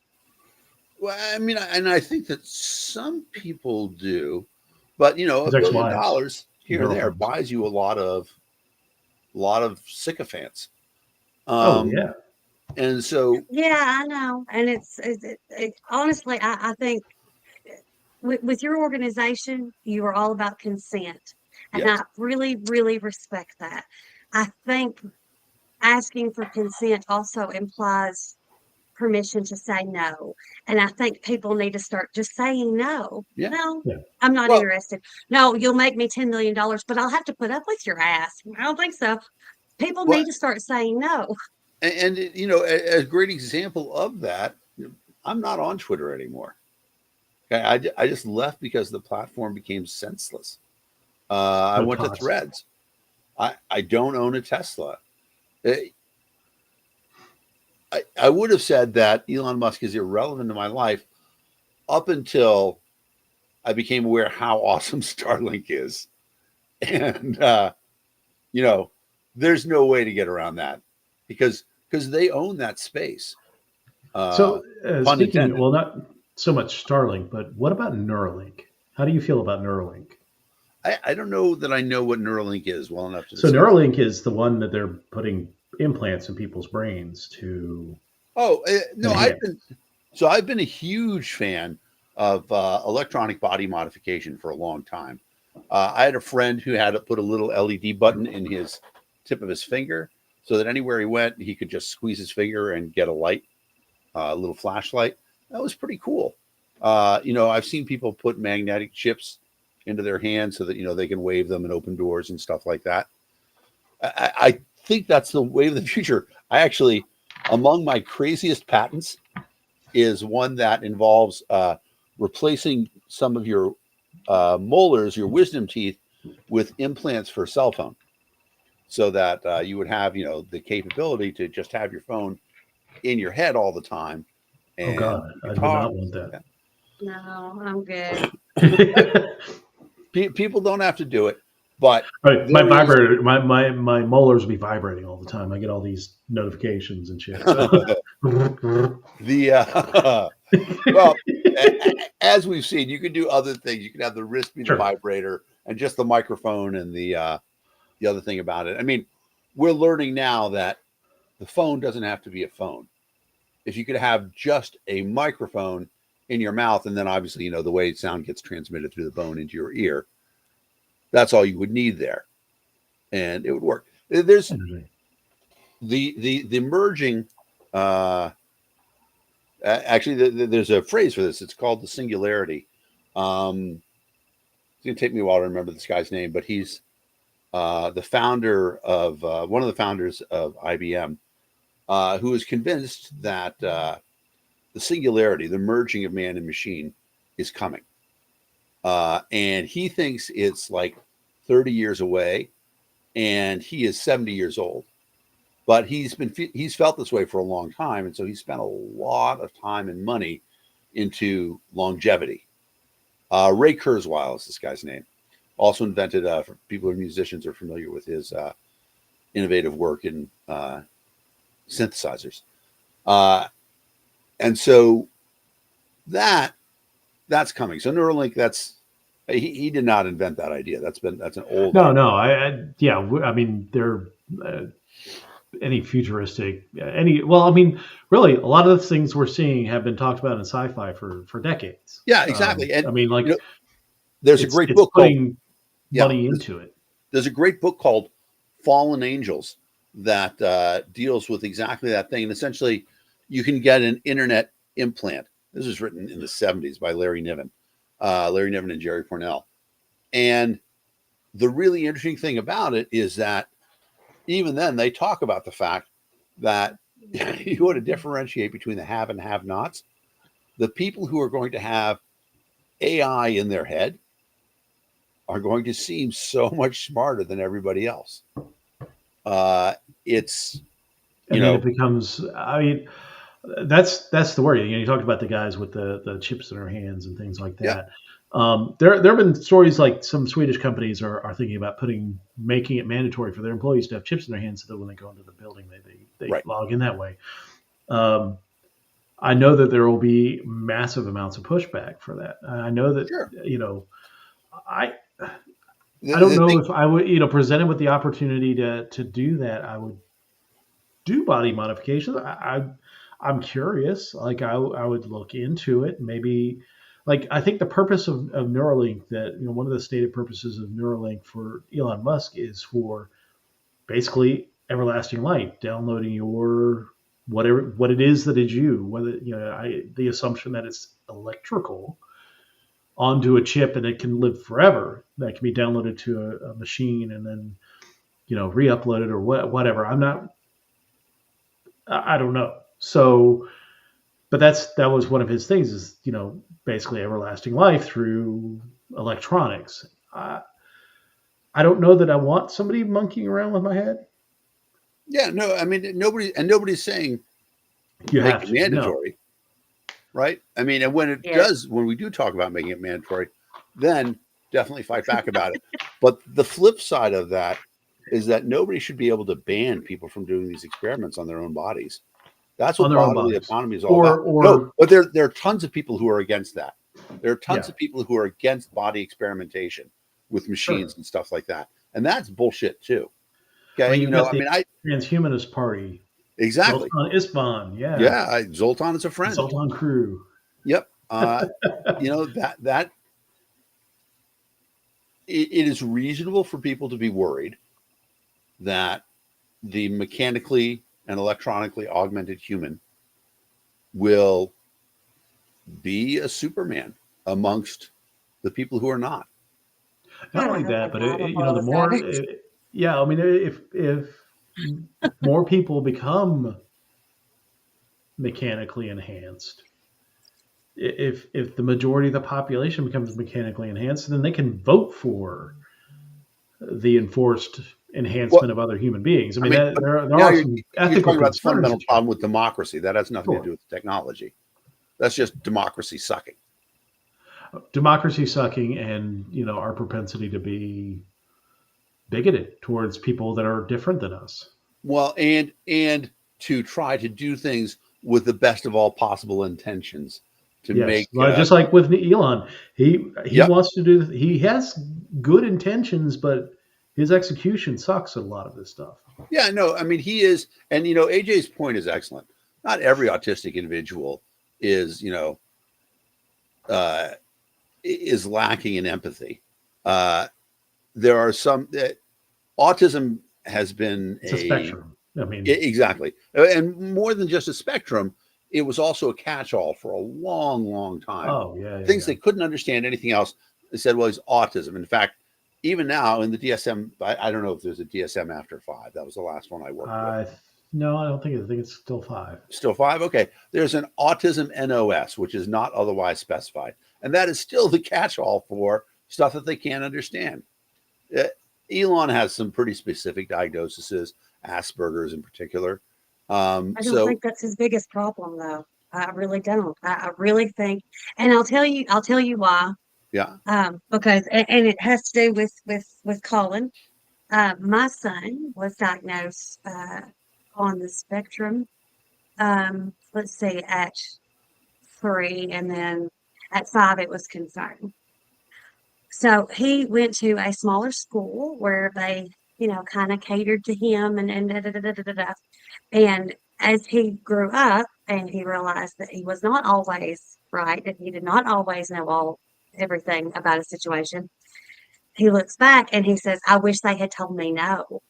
Well, I mean, and I think that some people do, but $1 billion here and there buys you a lot of sycophants. Yeah. And so, yeah, I know. And it's honestly, I think with your organization, you are all about consent. And yes. I really, really respect that. I think asking for consent also implies permission to say no. And I think people need to start just saying no. Yeah. No, Yeah. I'm not Well, interested. No, you'll make me $10 million, but I'll have to put up with your ass. I don't think so. People well, need to start saying no. and you know, a great example of that, I'm not on Twitter anymore. Okay, I just left because the platform became senseless. I With went to pots. Threads. I don't own a Tesla. I would have said that Elon Musk is irrelevant to my life up until I became aware how awesome Starlink is. And, you know, there's no way to get around that because they own that space. So, Pun speaking, intended. well, not so much Starlink, but what about Neuralink? How do you feel about Neuralink? I don't know that I know what Neuralink is well enough to So, discuss. Neuralink is the one that they're putting implants in people's brains to Oh, no, enhance. I've been a huge fan of electronic body modification for a long time. I had a friend who had to put a little LED button in his tip of his finger so that anywhere he went, he could just squeeze his finger and get a light, a little flashlight. That was pretty cool. You know, I've seen people put magnetic chips into their hands so that, you know, they can wave them and open doors and stuff like that. I think that's the way of the future. I actually, among my craziest patents, is one that involves replacing some of your molars, your wisdom teeth, with implants for a cell phone, so that you would have, you know, the capability to just have your phone in your head all the time, Oh and God, you I could would talk. not want that. No, I'm good. People don't have to do it, but Right, my there is. vibrator, my molars be vibrating all the time. I get all these notifications and shit. So. The well, as we've seen, you can do other things. You can have the wrist be the Sure. vibrator, and just the microphone and the other thing about it. I mean, we're learning now that the phone doesn't have to be a phone. If you could have just a microphone in your mouth, and then obviously, you know, the way sound gets transmitted through the bone into your ear, that's all you would need there, and it would work. There's the merging. Actually, there's a phrase for this. It's called the singularity. It's going to take me a while to remember this guy's name, but he's the founder of one of the founders of IBM, who is convinced that the singularity, the merging of man and machine, is coming. And he thinks it's like 30 years away, and he is 70 years old. But he's felt this way for a long time, and so he spent a lot of time and money into longevity. Ray Kurzweil is this guy's name. Also invented, for people who are musicians are familiar with his innovative work in synthesizers. And so that's coming. So Neuralink, he did not invent that idea. That's an old idea. No. I mean, they're any futuristic, well, I mean, really, a lot of the things we're seeing have been talked about in sci-fi for decades. Yeah, exactly. And I mean, like, you know, there's a great book putting called money into it. There's a great book called Fallen Angels that deals with exactly that thing. And essentially, you can get an internet implant. This was written in the 70s by Larry Niven and Jerry Pournelle. And the really interesting thing about it is that even then they talk about the fact that you want to differentiate between the have and have nots. The people who are going to have AI in their head are going to seem so much smarter than everybody else. It's, and then it becomes, I mean, that's the worry. You know, you talked about the guys with the chips in their hands and things like that. Yeah. There have been stories like some Swedish companies are thinking about making it mandatory for their employees to have chips in their hands so that when they go into the building, they right. log in that way. I know that there will be massive amounts of pushback for that. I know that, sure. You know, I don't know if I would, you know, presented with the opportunity to do that, I would do body modifications. I'm curious. Like I would look into it. Maybe, like, I think the purpose of Neuralink, that, you know, one of the stated purposes of Neuralink for Elon Musk is for basically everlasting light, downloading your whatever what it is that is you, whether the assumption that it's electrical onto a chip and it can live forever, that can be downloaded to a machine and then re-uploaded or whatever. I don't know. So, but that was one of his things, is basically everlasting life through electronics. I don't know that I want somebody monkeying around with my head. Yeah, no, I mean nobody's saying You make have it to, mandatory, right? I mean, and when we do talk about making it mandatory, then definitely fight back about it. But the flip side of that is that nobody should be able to ban people from doing these experiments on their own bodies. That's what bodily autonomy is all about. No, but there are tons of people who are against that. There are tons of people who are against body experimentation with machines and stuff like that, and that's bullshit too. Okay, Transhumanist Party. Exactly. Zoltan Isban, yeah. Zoltan is a friend. Zoltan crew. Yep. That it is reasonable for people to be worried that the mechanically and electronically augmented human will be a Superman amongst the people who are not. Not only that, but the more, I mean, if more people become mechanically enhanced, if the majority of the population becomes mechanically enhanced, then they can vote for the enforced enhancement of other human beings. I mean there are some ethical concerns. About the fundamental problem with democracy. That has nothing to do with technology. That's just democracy sucking. Democracy sucking, and our propensity to be bigoted towards people that are different than us. Well, and to try to do things with the best of all possible intentions to make just like with Elon, he wants to do. He has good intentions, but his execution sucks at a lot of this stuff. Yeah, no, I mean he is, and AJ's point is excellent. Not every autistic individual is is lacking in empathy. There are some autism has been a spectrum. I mean, exactly, and more than just a spectrum, it was also a catch-all for a long, long time. Oh yeah, things they couldn't understand anything else. They said, "Well, he's autism." In fact, even now in the DSM, I don't know if there's a DSM after 5. That was the last one I worked with. No, I don't think. I think it's still 5. Still 5. Okay, there's an autism NOS, which is not otherwise specified, and that is still the catch-all for stuff that they can't understand. Elon has some pretty specific diagnoses, Asperger's in particular. I don't think that's his biggest problem, though. I really don't. I really think, and I'll tell you why. Yeah. Because and it has to do with Colin. My son was diagnosed on the spectrum. Let's see, at 3, and then at 5 it was confirmed. So he went to a smaller school where they, kind of catered to him and da, da, da, da, da, da. And as he grew up and he realized that he was not always right, that he did not always know everything about a situation, he looks back and he says, I wish they had told me no.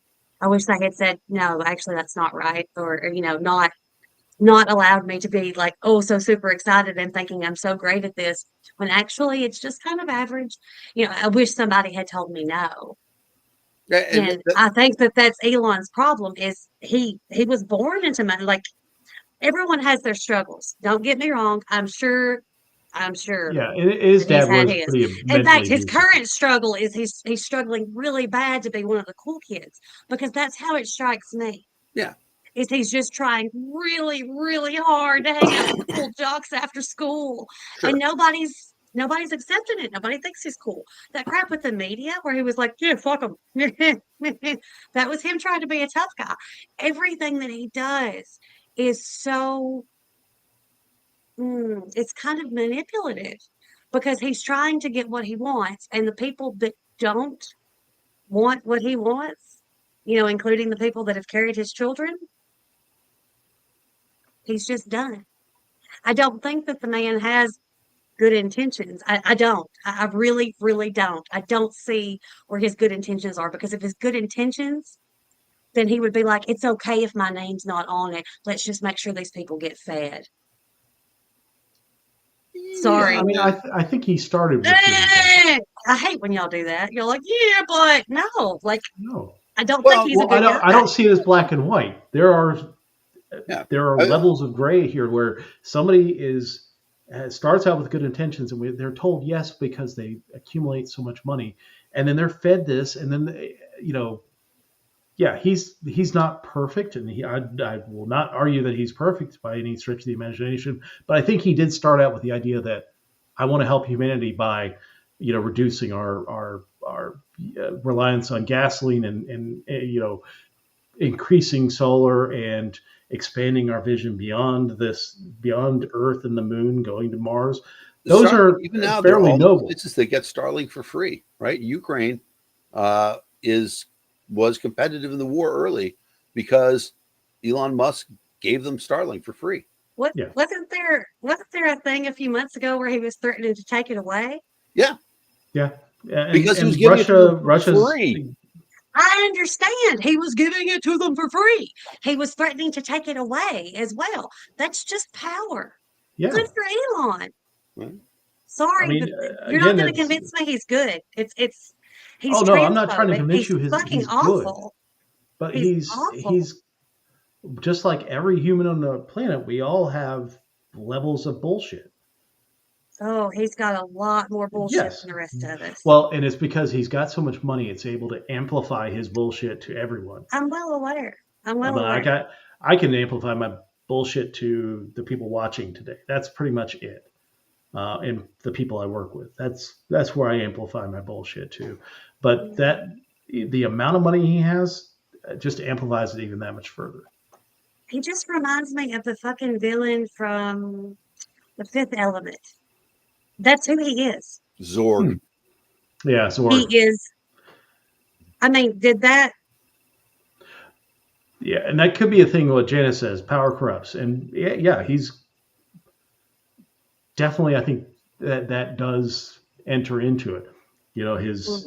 I wish they had said, no, actually that's not right. Or not allowed me to be like, oh, so super excited and thinking I'm so great at this, when actually it's just kind of average. I wish somebody had told me no. And I think that's Elon's problem, is he was born into money. Like, everyone has their struggles. Don't get me wrong. I'm sure. Yeah, his dad was pretty. In fact, his current struggle is he's struggling really bad to be one of the cool kids, because that's how it strikes me. Yeah. Is he's just trying really, really hard to hang out with the cool jocks after school. Sure. And nobody's accepting it. Nobody thinks he's cool. That crap with the media where he was like, yeah, fuck him. That was him trying to be a tough guy. Everything that he does is so, it's kind of manipulative, because he's trying to get what he wants. And the people that don't want what he wants, including the people that have carried his children, he's just done. I don't think that the man has good intentions. I don't. I really, really don't. I don't see where his good intentions are, because if his good intentions, then he would be like, it's okay if my name's not on it. Let's just make sure these people get fed. Sorry. I mean, I think he started with good intentions. I hate when y'all do that. You're like, yeah, but no, like, No. I don't think he's a good guy. I don't see it as black and white. There are Yeah. levels of gray here where somebody starts out with good intentions and they're told yes because they accumulate so much money, and then they're fed this, and then he's not perfect, and I will not argue that he's perfect by any stretch of the imagination, but I think he did start out with the idea that I want to help humanity by reducing our reliance on gasoline and increasing solar and expanding our vision beyond Earth and the moon, going to Mars. Those are even now fairly noble. Places that get Starlink for free, right? Ukraine was competitive in the war early because Elon Musk gave them Starlink for free. Wasn't there a thing a few months ago where he was threatening to take it away? Yeah. Because he was giving Russia's free. I understand. He was giving it to them for free. He was threatening to take it away as well. That's just power. Yeah. Good for Elon. Right. Sorry, but you're not going to convince me he's good. He's I'm not trying to convince you he's awful. Good. But he's just like every human on the planet. We all have levels of bullshit. Oh, he's got a lot more bullshit than the rest of us. Well, and it's because he's got so much money, it's able to amplify his bullshit to everyone. I'm well aware. I can amplify my bullshit to the people watching today. That's pretty much it. And the people I work with. That's where I amplify my bullshit to. But the amount of money he has just amplifies it even that much further. He just reminds me of the fucking villain from The Fifth Element. That's who he is. Zorg. Yeah, Zorg. He is. I mean, did that? Yeah, and that could be a thing. What Janice says, power corrupts, and he's definitely. I think that does enter into it. His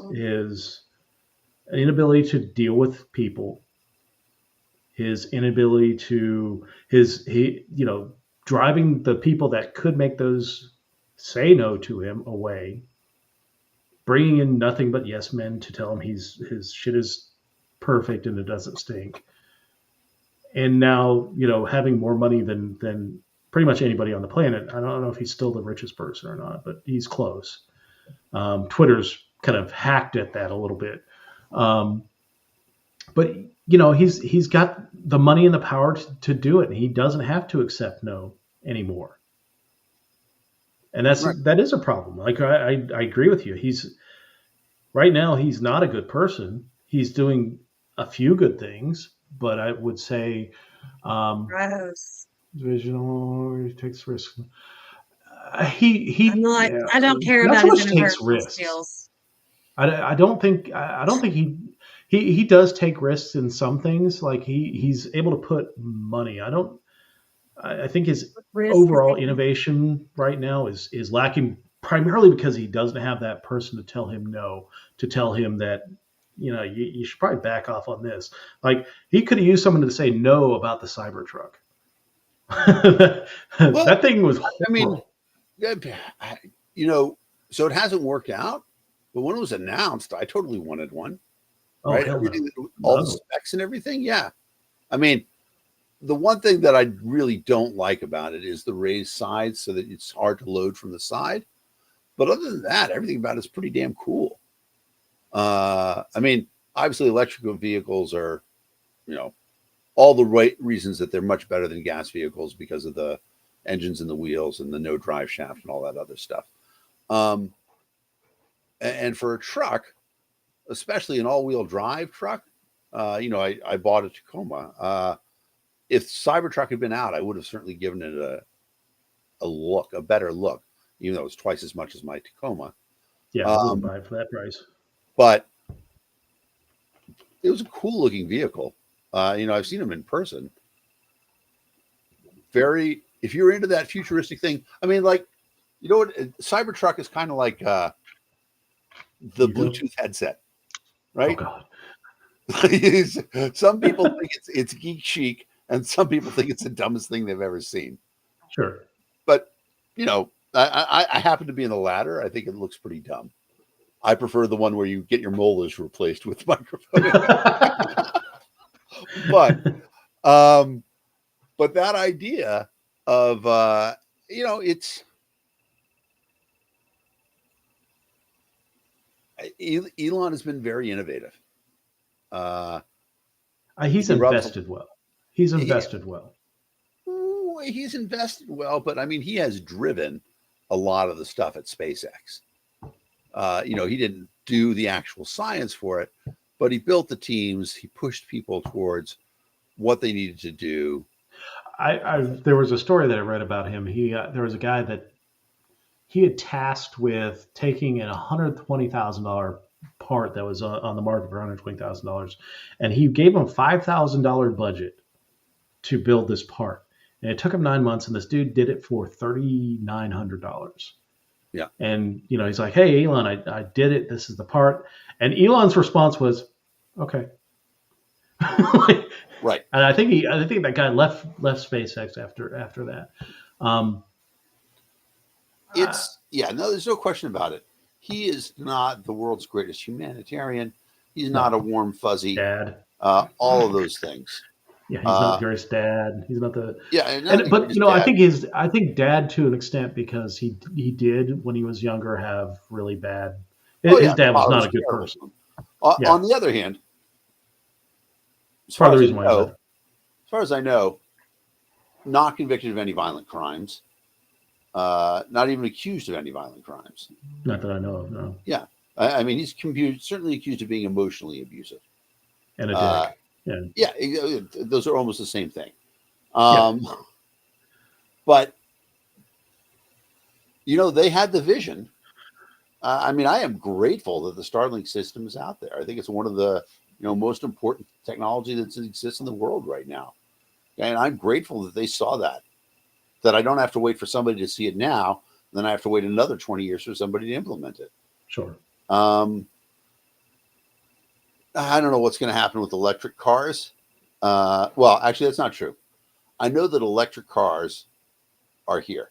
inability to deal with people, his inability to driving the people that could make those say no to him away, bringing in nothing but yes men to tell him his shit is perfect and it doesn't stink. And now, having more money than pretty much anybody on the planet. I don't know if he's still the richest person or not, but he's close. Twitter's kind of hacked at that a little bit. But he's got the money and the power to do it. And he doesn't have to accept no anymore. And that is a problem. Like I agree with you. Right now he's not a good person. He's doing a few good things, but I would say Gross. Visional, he takes risks. I don't care about his interpersonal skills. I don't think he does take risks in some things. Like he's able to put money. I think his overall innovation right now is lacking primarily because he doesn't have that person to tell him no, to tell him that, you should probably back off on this. Like he could have used someone to say no about the Cybertruck. That thing was horrible. I mean, so it hasn't worked out, but when it was announced, I totally wanted one. Oh, right? All the specs and everything. Yeah. I mean, the one thing that I really don't like about it is the raised sides so that it's hard to load from the side. But other than that, everything about it is pretty damn cool. I mean, obviously electrical vehicles are, all the right reasons that they're much better than gas vehicles because of the engines and the wheels and the no drive shaft and all that other stuff. And for a truck, especially an all-wheel drive truck, I bought a Tacoma. If Cybertruck had been out, I would have certainly given it a better look, even though it's twice as much as my Tacoma. Yeah, I wouldn't buy it for that price. But it was a cool-looking vehicle. I've seen them in person. If you're into that futuristic thing, I mean, like, what? Cybertruck is kind of like the Bluetooth headset, right? Oh, God. Some people think it's geek chic, and some people think it's the dumbest thing they've ever seen. Sure. But I happen to be in the latter. I think it looks pretty dumb. I prefer the one where you get your molars replaced with microphone. But that idea of it's Elon has been very innovative. He's invested well. He's invested well. He's invested well, but I mean, he has driven a lot of the stuff at SpaceX. He didn't do the actual science for it, but he built the teams. He pushed people towards what they needed to do. There was a story that I read about him. There was a guy that he had tasked with taking a $120,000 part that was on the market for $120,000, and he gave him $5,000 budget to build this part. And it took him 9 months, and this dude did it for $3,900. Yeah. And, he's like, hey, Elon, I did it. This is the part. And Elon's response was, okay. Right. And I think that guy left SpaceX after that. There's no question about it. He is not the world's greatest humanitarian. He's not a warm, fuzzy dad. All of those things. Yeah, he's not the greatest dad. He's not the but I think dad to an extent, because he did when he was younger have really bad. His dad was not a good person. On the other hand, as far as I know, not convicted of any violent crimes. Not even accused of any violent crimes. Not that I know of, no. Yeah. I mean, he's certainly accused of being emotionally abusive. And a dick. Those are almost the same thing. But, they had the vision. I am grateful that the Starlink system is out there. I think it's one of the most important technology that exists in the world right now. And I'm grateful that they saw that I don't have to wait for somebody to see it now. Then I have to wait another 20 years for somebody to implement it. Sure. I don't know what's going to happen with electric cars. Well, actually, that's not true. I know that electric cars are here.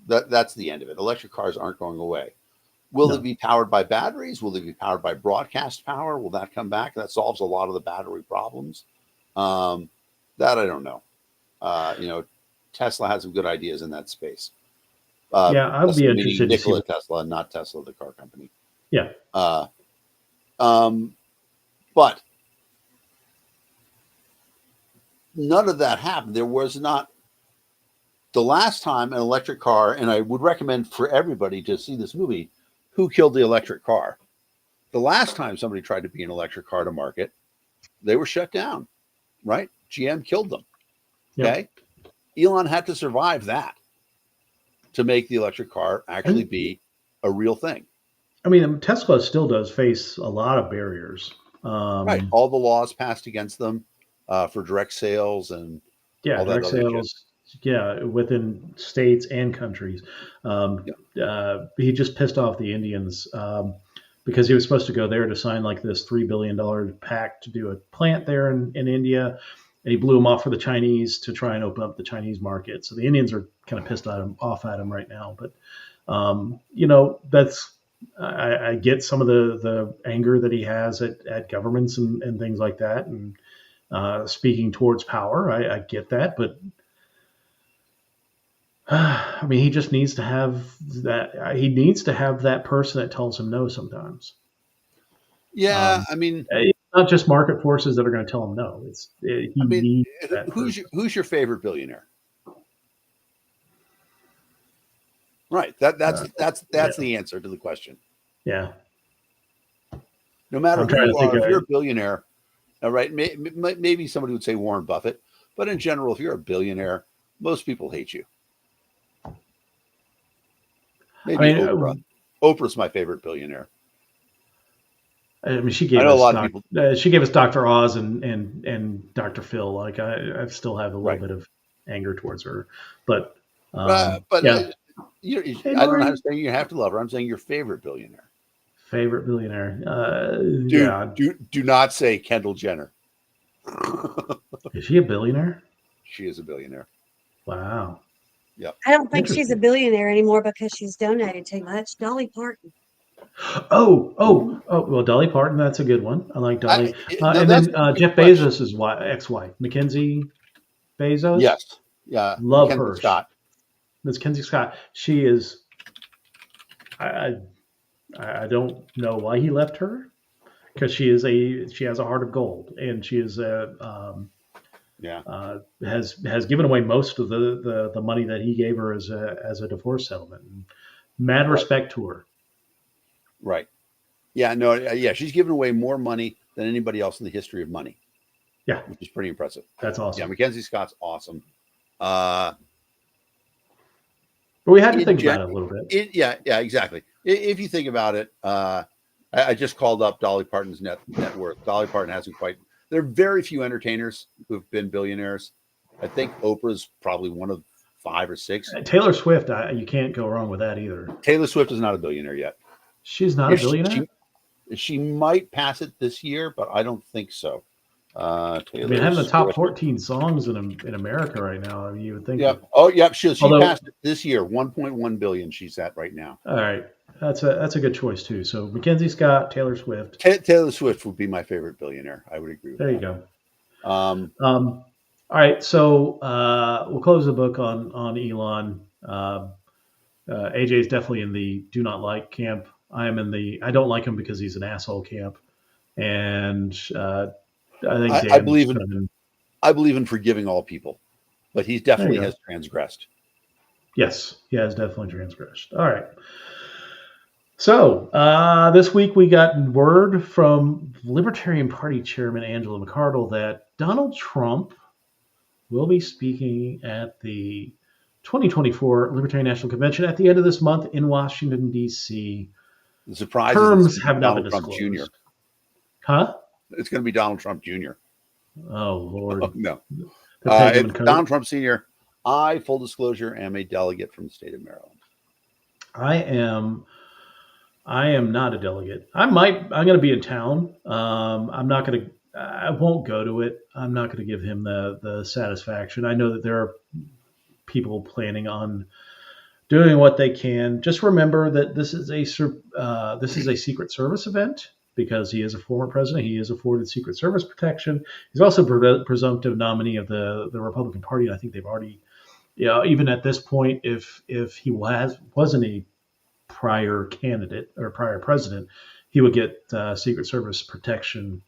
That's the end of it. Electric cars aren't going away. Will they be powered by batteries? Will they be powered by broadcast power? Will that come back? That solves a lot of the battery problems. That I don't know. Tesla has some good ideas in that space. I'd be interested to see Nikola Tesla, not Tesla, the car company. Yeah. But none of that happened. There was not the last time an electric car, and I would recommend for everybody to see this movie, Who Killed the Electric Car? The last time somebody tried to be an electric car to market, they were shut down, right? GM killed them. Okay. Elon had to survive that to make the electric car actually be a real thing. I mean, Tesla still does face a lot of barriers. Right. All the laws passed against them for direct sales and all that direct sales. Within states and countries. He just pissed off the Indians because he was supposed to go there to sign like this $3 billion pact to do a plant there in India. And he blew him off for the Chinese to try and open up the Chinese market. So the Indians are kind of pissed off at him right now. But, I get some of the anger that he has at governments and things like that. And speaking towards power, I get that. But, he just needs to have that. He needs to have that person that tells him no sometimes. Yeah, it's not just market forces that are going to tell him no. Needs that who's your favorite billionaire? Right. That's the answer to the question. Yeah. No matter who you are, if you're a billionaire, all right, maybe somebody would say Warren Buffett, but in general, if you're a billionaire, most people hate you. Maybe Oprah. Oprah's my favorite billionaire. She gave us she gave us Dr. Oz and Dr. Phil. Like I still have a little bit of anger towards her, but I don't know how to say you have to love her. I'm saying your favorite billionaire. Favorite billionaire? Dude, Yeah. do not say Kendall Jenner. Is she a billionaire? She is a billionaire. Wow. Yep. I don't think she's a Interesting. billionaire anymore because she's donated too much. Dolly Parton. Well, Dolly Parton, that's a good one. I like Dolly. No, And that's then a good Jeff question. Bezos' ex-wife, Mackenzie Bezos. Yes. Yeah. Love Mackenzie her. Scott. Ms. Kenzie Scott. She is. I don't know why he left her, because she has a heart of gold, and she is has given away most of the money that he gave her as a divorce settlement. And mad respect to her. Right. Yeah. No. Yeah. She's given away more money than anybody else in the history of money. Yeah, Which is pretty impressive. that's awesome. Yeah. Mackenzie Scott's awesome. But we had to think about it a little bit. Yeah. Exactly. If you think about it, I just called up Dolly Parton's net worth. Dolly Parton hasn't quite. There are very few entertainers who've been billionaires. I think Oprah's probably one of 5 or 6. Taylor Swift, you can't go wrong with that either. Taylor Swift is not a billionaire yet. She's not a billionaire? She might pass it this year, but I don't think so. Having the top 14 songs in America right now, I mean, you would think. Yeah. Oh, yeah. She passed it this year. 1.1 billion. She's at right now. All right, that's a good choice too. So Mackenzie Scott, Taylor Swift. Taylor Swift would be my favorite billionaire. I would agree with that. There you go. All right, so we'll close the book on Elon. AJ is definitely in the do not like camp. I am in the I don't like him because he's an asshole camp, and I think I believe in forgiving all people, but he definitely has transgressed. Yes, he has definitely transgressed. All right. So this week we got word from Libertarian Party Chairman Angela McArdle that Donald Trump will be speaking at the 2024 Libertarian National Convention at the end of this month in Washington, D.C. The surprise terms is have not been Trump disclosed. Jr. Huh? It's going to be Donald Trump Jr. Oh, Lord. Oh, no. Donald Trump Sr. I, full disclosure, am a delegate from the state of Maryland. I am not a delegate. I'm going to be in town. I won't go to it. I'm not going to give him the satisfaction. I know that there are people planning on doing what they can. Just remember that this is a Secret Service event because he is a former president. He is afforded Secret Service protection. He's also presumptive nominee of the Republican Party. I think they've already, even at this point, if he wasn't a prior candidate or prior president, he would get Secret Service protection.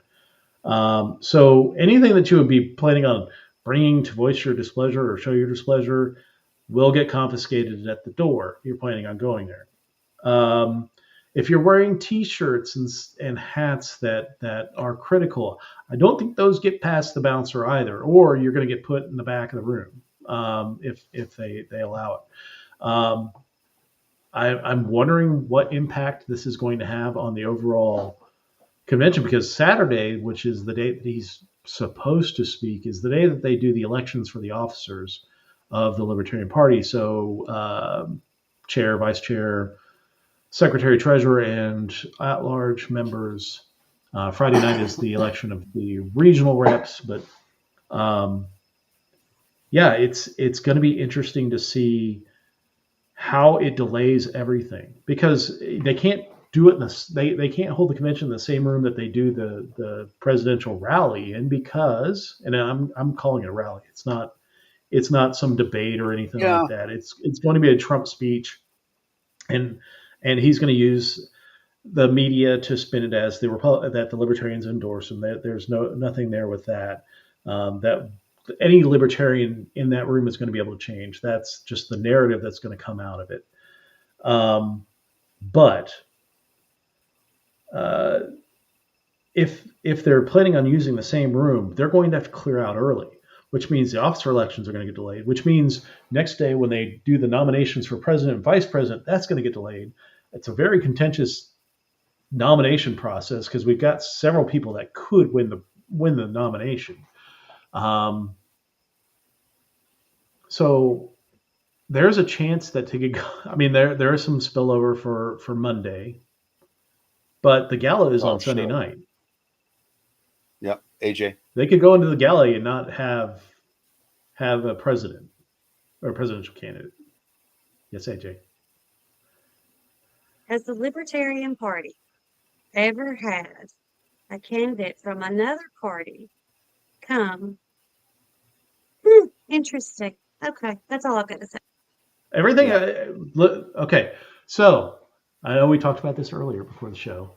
So anything that you would be planning on bringing to voice your displeasure or show your displeasure will get confiscated at the door. You're planning on going there. If you're wearing T-shirts and hats that are critical, I don't think those get past the bouncer either, or you're going to get put in the back of the room if they allow it. I'm wondering what impact this is going to have on the overall convention, because Saturday, which is the day that he's supposed to speak, is the day that they do the elections for the officers of the Libertarian Party. So chair, vice chair, secretary, treasurer, and at-large members. Friday night is the election of the regional reps, but it's going to be interesting to see how it delays everything, because they can't do it they can't hold the convention in the same room that they do the presidential rally in, because, and I'm calling it a rally. It's not some debate or anything like that. It's going to be a Trump speech, and he's going to use the media to spin it as that the libertarians endorse him. There's nothing there with that. That any libertarian in that room is going to be able to change. That's just the narrative that's going to come out of it. But if they're planning on using the same room, they're going to have to clear out early, which means the officer elections are going to get delayed, which means next day when they do the nominations for president and vice president, that's going to get delayed. It's a very contentious nomination process because we've got several people that could win the nomination. So there's a chance that there is some spillover for Monday, But the gala is on Sunday sure. night. Yep, AJ. They could go into the gala and not have a president or a presidential candidate. Yes, AJ. Has the Libertarian Party ever had a candidate from another party come? Interesting. Okay, that's all I've got to say. Everything. Okay, so I know we talked about this earlier before the show.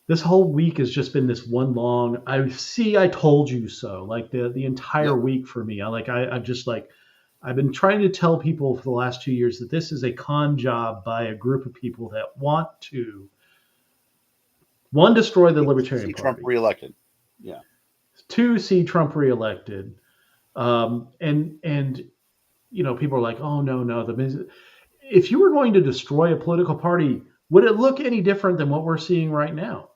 This whole week has just been this one long. I told you so. Like the entire week for me. I'm just like, I've been trying to tell people for the last 2 years that this is a con job by a group of people that want to, one, destroy the Libertarian Party. Trump reelected. Yeah. Two, see Trump reelected. And people are like, oh no. If you were going to destroy a political party, would it look any different than what we're seeing right now?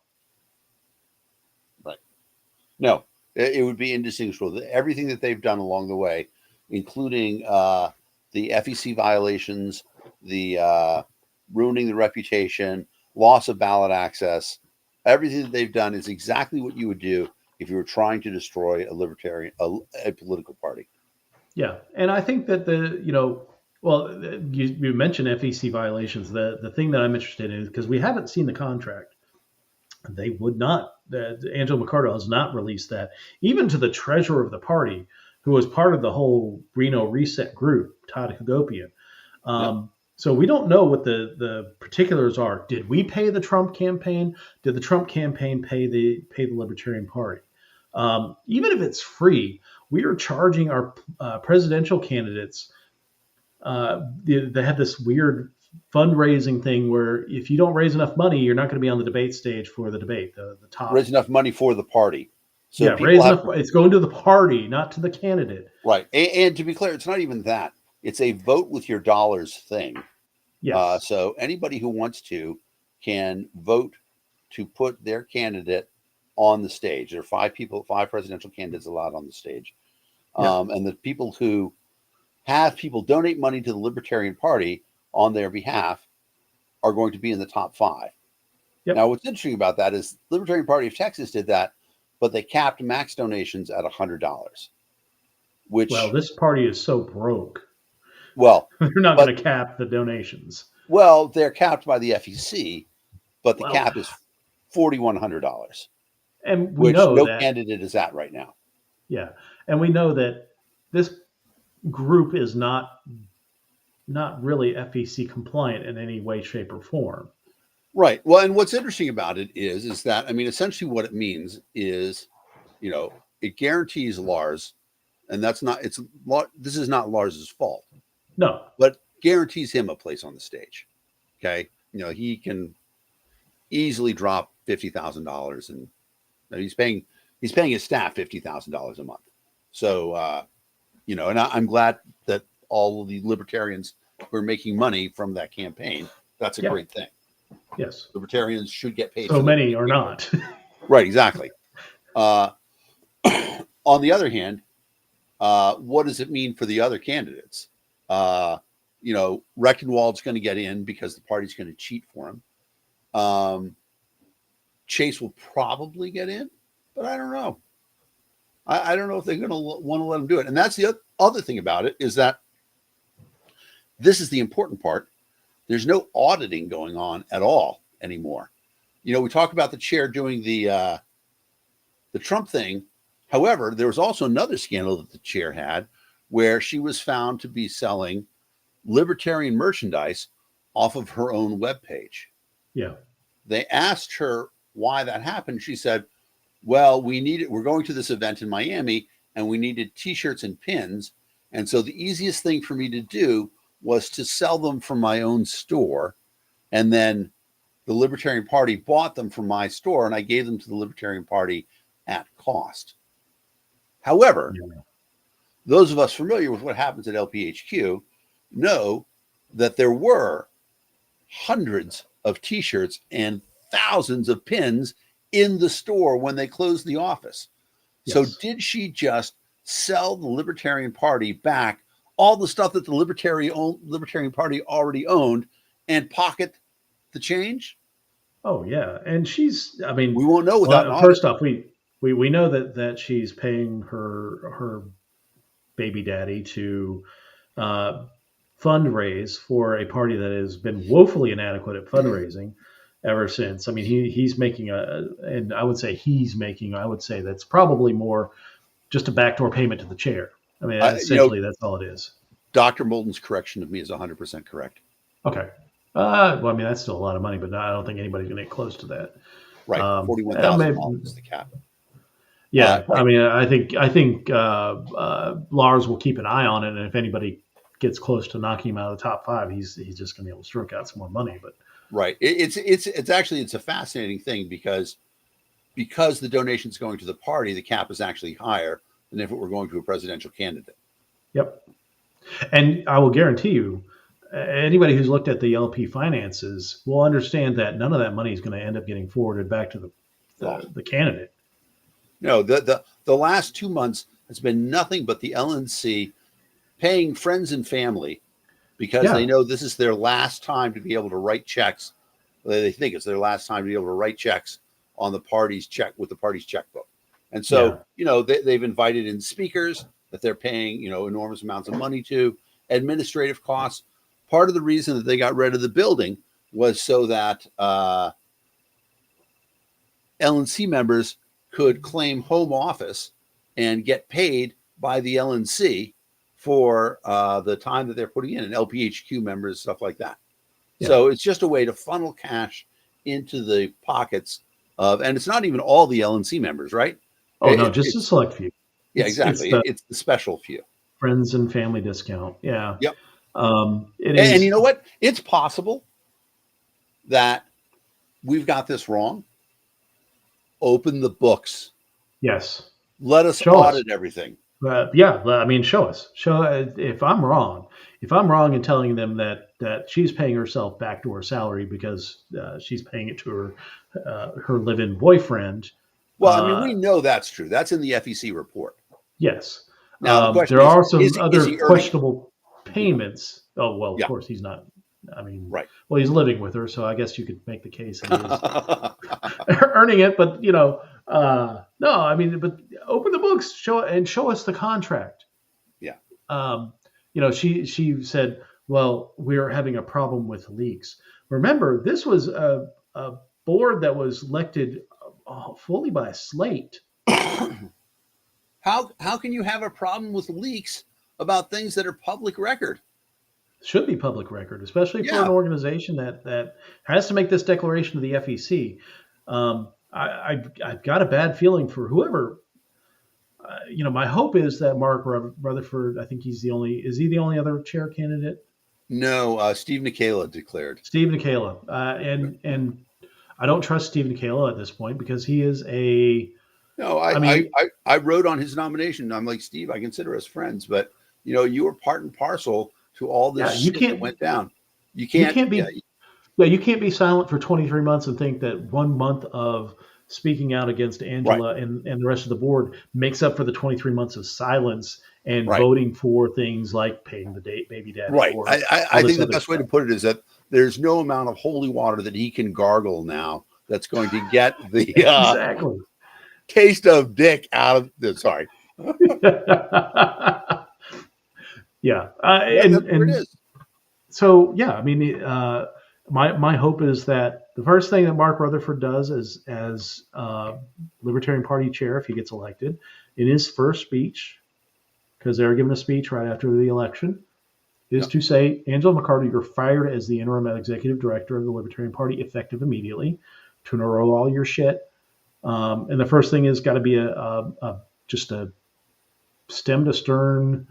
Right. No, it would be indistinguishable. Everything that they've done along the way, including the FEC violations, the ruining the reputation, loss of ballot access, everything that they've done is exactly what you would do if you were trying to destroy a political party. Yeah, and I think that you mentioned FEC violations. The thing that I'm interested in is because we haven't seen the contract. They would not. Angela McCardle has not released that, even to the treasurer of the party, who was part of the whole Reno Reset group, Todd Hagopian. So we don't know what the particulars are. Did we pay the Trump campaign? Did the Trump campaign pay the Libertarian Party? Even if it's free, we are charging our presidential candidates. They have this weird fundraising thing where if you don't raise enough money, you're not going to be on the debate stage for the debate. The top raise enough money for the party. So raise enough. It's going to the party, not to the candidate. Right, and to be clear, it's not even that. It's a vote with your dollars thing. Yes. So anybody who wants to can vote to put their candidate on the stage. There are 5 presidential candidates allowed on the stage. And the people who have people donate money to the Libertarian Party on their behalf are going to be in the top 5. Yep. Now, what's interesting about that is the Libertarian Party of Texas did that, but they capped max donations at $100. Well, this party is so broke. Well, they're not going to cap the donations. Well, they're capped by the FEC, but the cap is $4,100. And we know no that candidate is at right now. Yeah, and we know that this group is not really FEC compliant in any way, shape, or form. Right. Well, and what's interesting about it is that, I mean, essentially what it means is, it guarantees Lars, and this is not Lars's fault. No. But guarantees him a place on the stage. Okay. He can easily drop $50,000 and he's paying his staff $50,000 a month. So, and I'm glad that all of the libertarians who are making money from that campaign, that's a great thing. Yes. Libertarians should get paid. So many are not. Right. Exactly. On the other hand, what does it mean for the other candidates? Rectenwald's going to get in because the party's going to cheat for him. Chase will probably get in, but I don't know. I don't know if they're going to want to let him do it. And that's the other thing about it is that this is the important part. There's no auditing going on at all anymore. We talk about the chair doing the Trump thing. However, there was also another scandal that the chair had where she was found to be selling libertarian merchandise off of her own webpage. Yeah. They asked her why that happened. She said, well, we're going to this event in Miami and we needed t-shirts and pins. And so the easiest thing for me to do was to sell them from my own store. And then the Libertarian Party bought them from my store and I gave them to the Libertarian Party at cost. However, those of us familiar with what happens at LPHQ know that there were hundreds of t-shirts and thousands of pins in the store when they closed the office. Yes. So did she just sell the Libertarian Party back all the stuff that the Libertarian Party already owned and pocket the change? Oh yeah, and she's. I mean, We won't know without an well, audit. first off, we know that she's paying her baby daddy to uh, fundraise for a party that has been woefully inadequate at fundraising ever since. I mean, he's making and I would say I would say that's probably more just a backdoor payment to the chair. I mean, essentially, that's all it is. Dr. Moulton's correction of me is 100% correct. Okay. Well, I mean, that's still a lot of money, but I don't think anybody's going to get close to that. Right. $41,000 is the cap. Yeah. Right. I mean, I think Lars will keep an eye on it. And if anybody gets close to knocking him out of the top 5, he's just going to be able to stroke out some more money. But right. It's actually a fascinating thing because the donation's going to the party, the cap is actually higher than if it were going to a presidential candidate. Yep. And I will guarantee you, anybody who's looked at the LP finances will understand that none of that money is going to end up getting forwarded back to the candidate. No, the last 2 months has been nothing but the LNC paying friends and family because they know this is their last time to be able to write checks. They think it's their last time to be able to write checks on the party's checkbook. And so, they've invited in speakers that they're paying, enormous amounts of money to, administrative costs. Part of the reason that they got rid of the building was so that LNC members could claim home office and get paid by the LNC for the time that they're putting in, and LPHQ members, stuff like that. Yeah. So it's just a way to funnel cash into the pockets of, and it's not even all the LNC members, right? Oh, no, just a select few. Yeah, exactly. It's the special few. Friends and family discount. Yeah. Yep. It is. And you know what? It's possible that we've got this wrong. Open the books. Yes. Let us audit everything. Yeah. I mean, show us. If I'm wrong. If I'm wrong in telling them that she's paying herself backdoor salary because she's paying it to her live-in boyfriend. Well, I mean, we know that's true. That's in the FEC report. Yes. Now, there are some other questionable payments. Oh, well, of course he's not. I mean, right. Well, he's living with her, so I guess you could make the case that he's earning it. But no, I mean, but open the books, show us the contract. Yeah. She said, well, we're having a problem with leaks. Remember, this was a board that was elected fully by a slate. How can you have a problem with leaks about things that are public record? Should be public record, especially for an organization that has to make this declaration to the FEC. I've got a bad feeling for whoever. My hope is that Mark Rutherford. I think he's the only. Is he the only other chair candidate? No, Steve Nikela declared. Steve Nikela, and I don't trust Steve Nikela at this point because he is a. No, I wrote on his nomination. I'm like, Steve, I consider us friends, but you were part and parcel to all this shit that went down. You can't be. Yeah, you can't be silent for 23 months and think that 1 month of speaking out against Angela and the rest of the board makes up for the 23 months of silence and voting for things like paying the baby daddy. Right. I think the best way to put it is that there's no amount of holy water that he can gargle now that's going to get the exactly taste of dick out of the. Sorry. Yeah. That's what it is. So, yeah, I mean, my hope is that the first thing that Mark Rutherford does as Libertarian Party chair, if he gets elected, in his first speech, because they're giving a speech right after the election, is to say, Angela McCarty, you're fired as the interim executive director of the Libertarian Party, effective immediately. Turn over all your shit. And the first thing is got to be just a stem to stern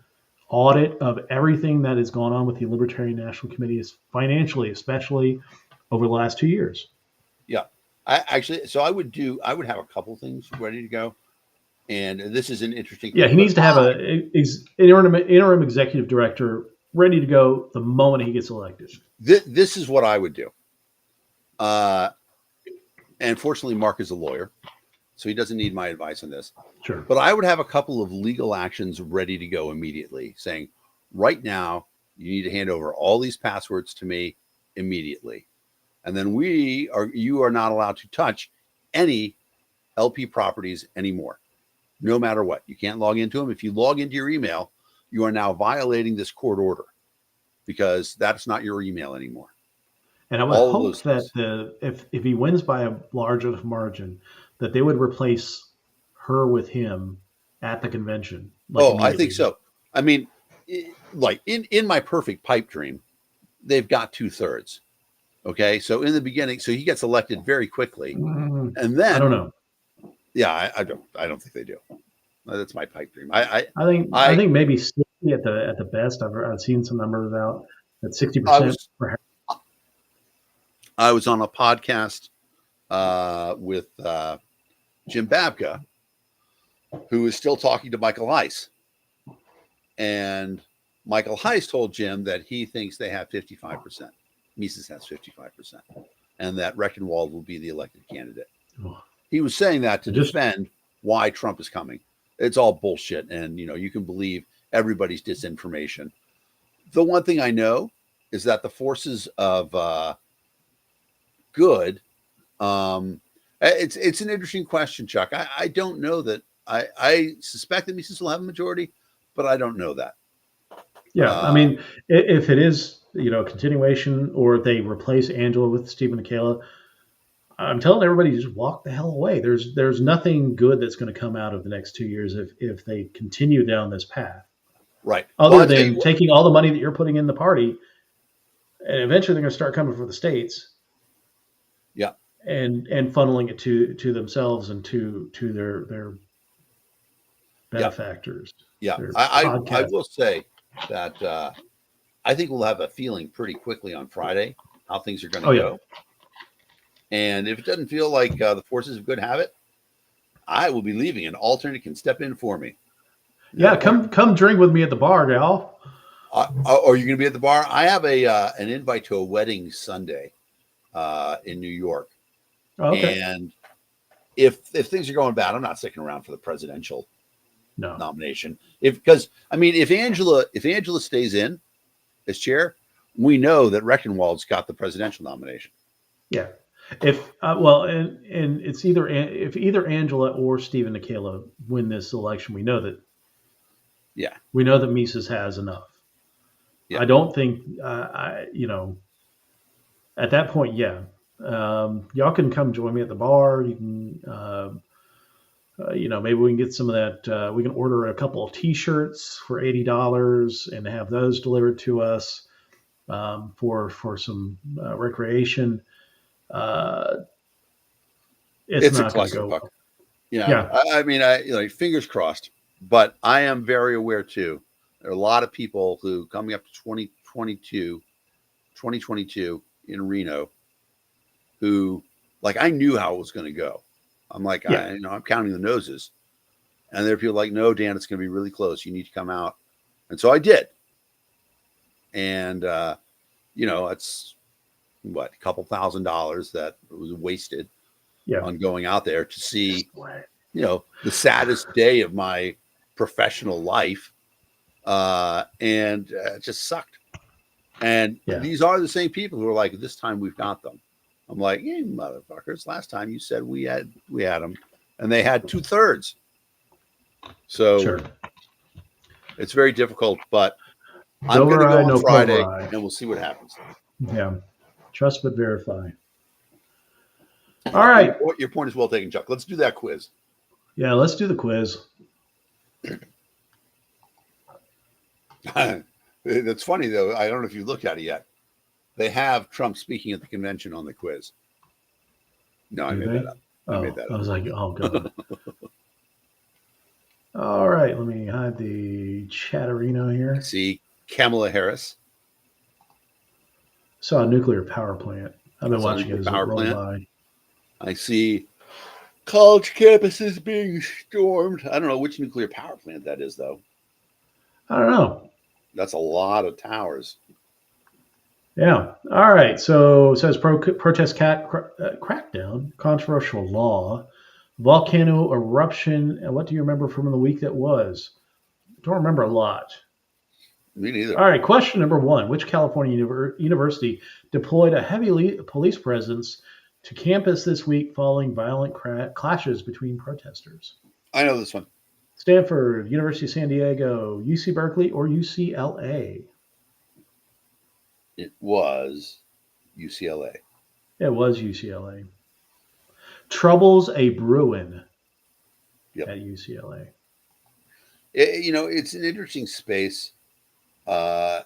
audit of everything that has gone on with the Libertarian National Committee, financially, especially over the last 2 years. Yeah, I would have a couple things ready to go, and this is an interesting thing. Yeah, he needs to have an interim executive director ready to go the moment he gets elected. This is what I would do. And fortunately, Mark is a lawyer, so he doesn't need my advice on this. Sure. But I would have a couple of legal actions ready to go immediately, saying, right now, you need to hand over all these passwords to me immediately. And then you are not allowed to touch any LP properties anymore, no matter what. You can't log into them. If you log into your email, you are now violating this court order because that's not your email anymore. And I would hope that if he wins by a large enough margin, that they would replace her with him at the convention. I think so. I mean, like in my perfect pipe dream, they've got 2/3. Okay, so in the beginning, so he gets elected very quickly, and then I don't know. Yeah, I don't think they do. That's my pipe dream. I think maybe 60 at the best. I've seen some numbers out at 60%. I was on a podcast with Jim Babka, who is still talking to Michael Heiss, and Michael Heiss told Jim that he thinks they have 55%. Mises has 55%, and that Rechenwald will be the elected candidate. Oh. He was saying that to defend why Trump is coming. It's all bullshit, and you can believe everybody's disinformation. The one thing I know is that the forces of good. It's an interesting question, Chuck. I don't know that. I suspect that Mises will have a majority, but I don't know that. Yeah, I mean, if it is a continuation, or if they replace Angela with Stephen Akela, I'm telling everybody, just walk the hell away. There's nothing good that's going to come out of the next 2 years if they continue down this path. Right. Other than taking all the money that you're putting in the party, and eventually they're going to start coming for the states. Yeah. And funneling it to themselves and to their benefactors. Yeah. I will say that I think we'll have a feeling pretty quickly on Friday how things are going to go. And if it doesn't feel like the forces of good have it, I will be leaving. An alternate can step in for me. Yeah, come drink with me at the bar, gal. Are you going to be at the bar? I have an invite to a wedding Sunday in New York. Okay. And if things are going bad, I'm not sticking around for the presidential nomination. Because if Angela stays in as chair, we know that Rechenwald's got the presidential nomination. Yeah. And it's either Angela or Stephen Akela win this election, we know that. Yeah. We know that Mises has enough. Yeah. I don't think at that point, y'all can come join me at the bar. You can, maybe we can get some of that. We can order a couple of T-shirts for $80 and have those delivered to us for some recreation. It's not going to go well. Yeah. Fingers crossed. But I am very aware too. There are a lot of people who coming up to 2022 in Reno, who I knew how it was going to go. I'm I'm counting the noses, and there are people like, no, Dan, it's going to be really close. You need to come out, and so I did. And it's a couple $1,000s that was wasted on going out there to see, the saddest day of my professional life, and it just sucked. And these are the same people who are like, this time we've got them. I'm like, hey, motherfuckers, last time you said we had them, and they had 2/3. So it's very difficult, but I'm going to go on Friday, and we'll see what happens. Yeah. Trust but verify. All right. Your point is well taken, Chuck. Let's do that quiz. Yeah, let's do the quiz. That's funny, though. I don't know if you looked at it yet. They have Trump speaking at the convention on the quiz. No, I made that up. I was like, oh, God. All right. Let me hide the chatterino here. See Kamala Harris. Saw a nuclear power plant. I've been watching it as it rolled by. I see college campuses being stormed. I don't know which nuclear power plant that is, though. I don't know. That's a lot of towers. Yeah. All right. So it says protest crackdown, controversial law, volcano eruption. And what do you remember from the week that was? I don't remember a lot. Me neither. All right, question number 1. Which California university deployed a heavy police presence to campus this week following violent clashes between protesters? I know this one. Stanford, University of San Diego, UC Berkeley, or UCLA? It was UCLA. It was UCLA. Troubles a brewing at UCLA. It's an interesting space. Yeah,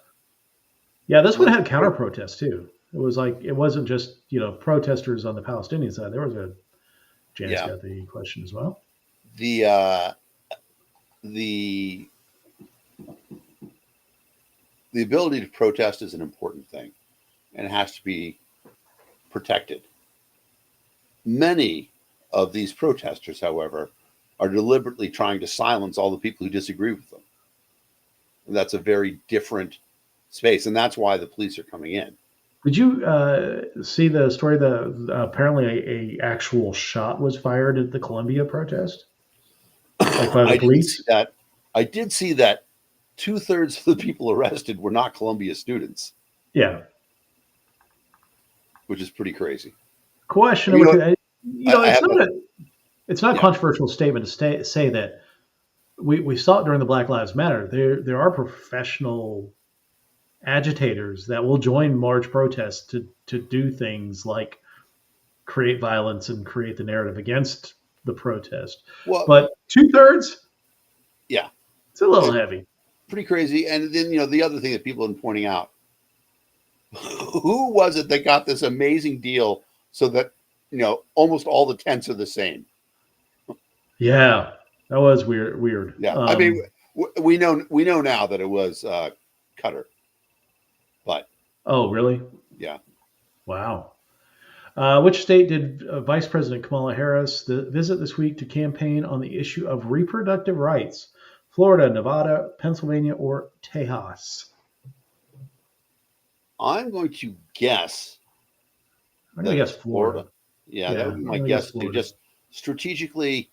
this one had counter protests too. It was like it wasn't just protesters on the Palestinian side. There was a Janice got the question as well. The ability to protest is an important thing, and it has to be protected. Many of these protesters, however, are deliberately trying to silence all the people who disagree with them. And that's a very different space, and that's why the police are coming in. Did you see the story that apparently a actual shot was fired at the Columbia protest? Like by the police? I did see that 2/3 of the people arrested were not Columbia students. Yeah. Which is pretty crazy. Question it's not a controversial statement to say that we saw it during the Black Lives Matter. There are professional agitators that will join march protests to do things like create violence and create the narrative against the protest. Well, but 2/3, yeah, it's a little heavy. Pretty crazy. And then the other thing that people have been pointing out, who was it that got this amazing deal so that almost all the tents are the same? Yeah, that was weird. Yeah, I mean, we know now that it was Qatar. But oh, really? Yeah. Wow. Which state did Vice President Kamala Harris visit this week to campaign on the issue of reproductive rights? Florida, Nevada, Pennsylvania, or Tejas? I'm going to guess. I'm going to guess Florida. Yeah, that would be my guess. They just strategically,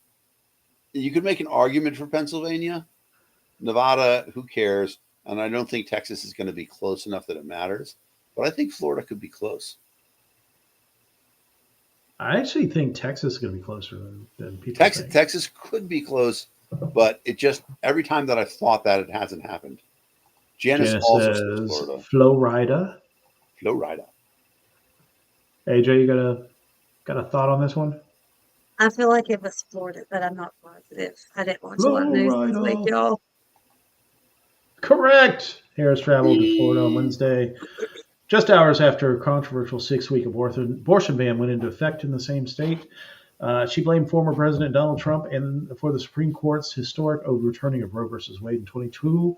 you could make an argument for Pennsylvania. Nevada, who cares? And I don't think Texas is going to be close enough that it matters. But I think Florida could be close. I actually think Texas is going to be closer than people think. Texas could be close, but it just, every time that I've thought that, it hasn't happened. Janice also says Florida. Florida. AJ, you got a thought on this one? I feel like it was Florida, but I'm not positive. I didn't watch a lot of news this week, y'all. Correct. Harris traveled to Florida on Wednesday, just hours after a controversial 6-week abortion ban went into effect in the same state. She blamed former President Donald Trump for the Supreme Court's historic overturning of Roe v. Wade in 2022,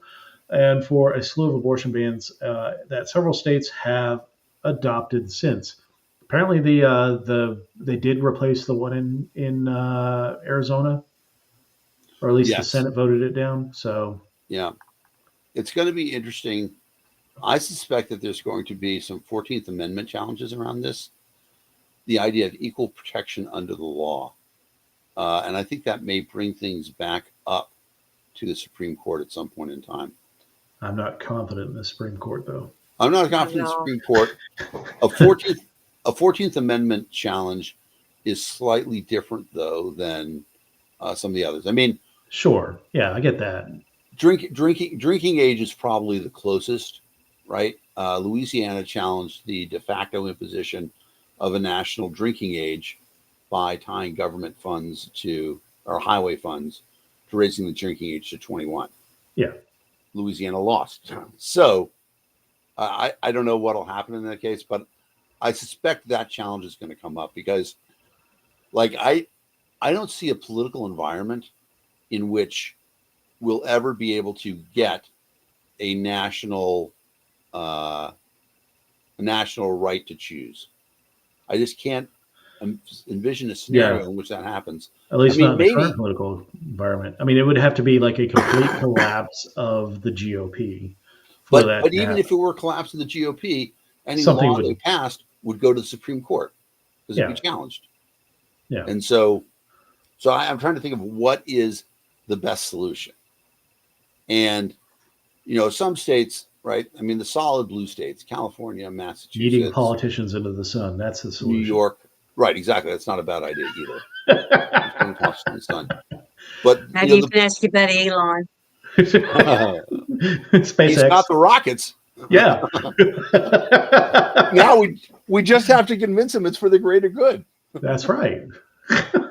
and for a slew of abortion bans that several states have adopted since. Apparently, they did replace the one in Arizona, or at least the Senate voted it down. So yeah, it's going to be interesting. I suspect that there's going to be some 14th Amendment challenges around this. The idea of equal protection under the law, and I think that may bring things back up to the Supreme Court at some point in time. I'm not confident in the Supreme Court, though. I'm not confident in the Supreme Court. A 14th Amendment challenge is slightly different, though, than some of the others. I mean, sure, yeah, I get that. Drinking age is probably the closest, right? Louisiana challenged the de facto imposition of a national drinking age by tying government funds or highway funds to raising the drinking age to 21. Yeah. Louisiana lost. So I don't know what will happen in that case, but I suspect that challenge is going to come up because I don't see a political environment in which we'll ever be able to get a national right to choose. I just can't envision a scenario in which that happens. At least not in the current political environment. I mean, it would have to be like a complete collapse of the GOP. But even if it were a collapse of the GOP, any law they passed would go to the Supreme Court because it'd be challenged. Yeah. And so I'm trying to think of what is the best solution. And some states, right? I mean, the solid blue states, California, Eating Massachusetts, politicians into the sun. That's the New solution. York. Right, exactly. That's not a bad idea either. Putting politics in the sun. But Maybe you can ask your buddy Elon. he's SpaceX. got the rockets. Yeah. Now we just have to convince him it's for the greater good. That's right.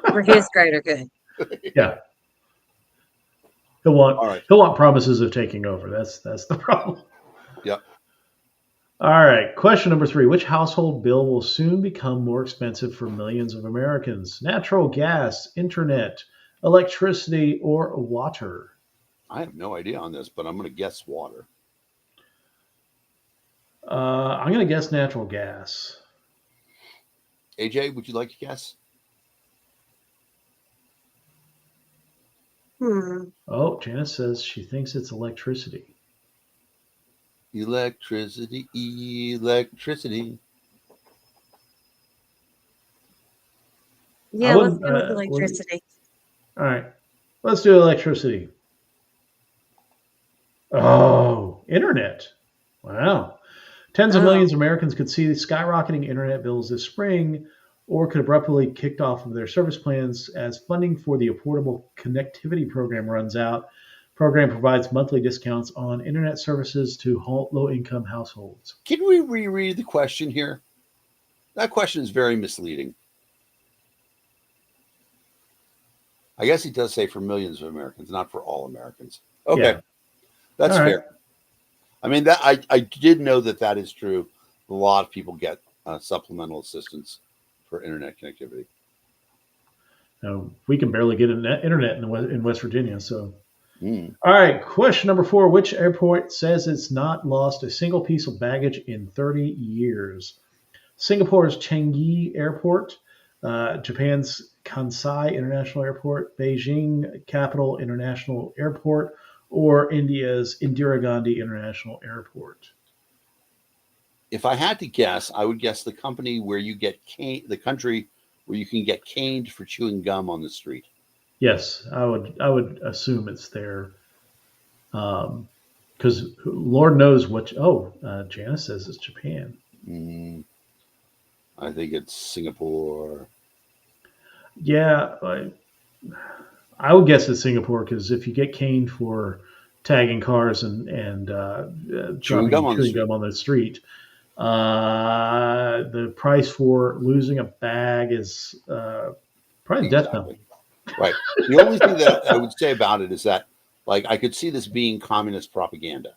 For his greater good. Yeah. He'll want All right. he'll want promises of taking over. That's the problem. Yep. All right. Question number 3. Which household bill will soon become more expensive for millions of Americans? Natural gas, internet, electricity, or water? I have no idea on this, but I'm going to guess water. I'm going to guess natural gas. AJ, would you like to guess? Oh, Janice says she thinks it's electricity. Electricity. Yeah, let's go with electricity. All right. Let's do electricity. Oh, internet. Wow. Tens of millions of Americans could see skyrocketing internet bills this spring, or could abruptly kicked off of their service plans as funding for the Affordable Connectivity Program runs out. Program provides monthly discounts on internet services to low-income households. Can we reread the question here? That question is very misleading. I guess he does say for millions of Americans, not for all Americans. Okay, yeah. That's fair. Right. I mean, that I did know that is true. A lot of people get supplemental assistance for internet connectivity. We can barely get internet in West Virginia. So, All right. Question number 4. Which airport says it's not lost a single piece of baggage in 30 years? Singapore's Changi Airport, Japan's Kansai International Airport, Beijing Capital International Airport, or India's Indira Gandhi International Airport? If I had to guess, I would guess the company where you get the country where you can get caned for chewing gum on the street. Yes, I would assume it's there, because Lord knows what. Janice says it's Japan. I think it's Singapore. Yeah, I would guess it's Singapore, because if you get caned for tagging cars and chewing gum on the street, the price for losing a bag is probably death penalty. Right. The only thing that I would say about it is that, like, I could see this being communist propaganda,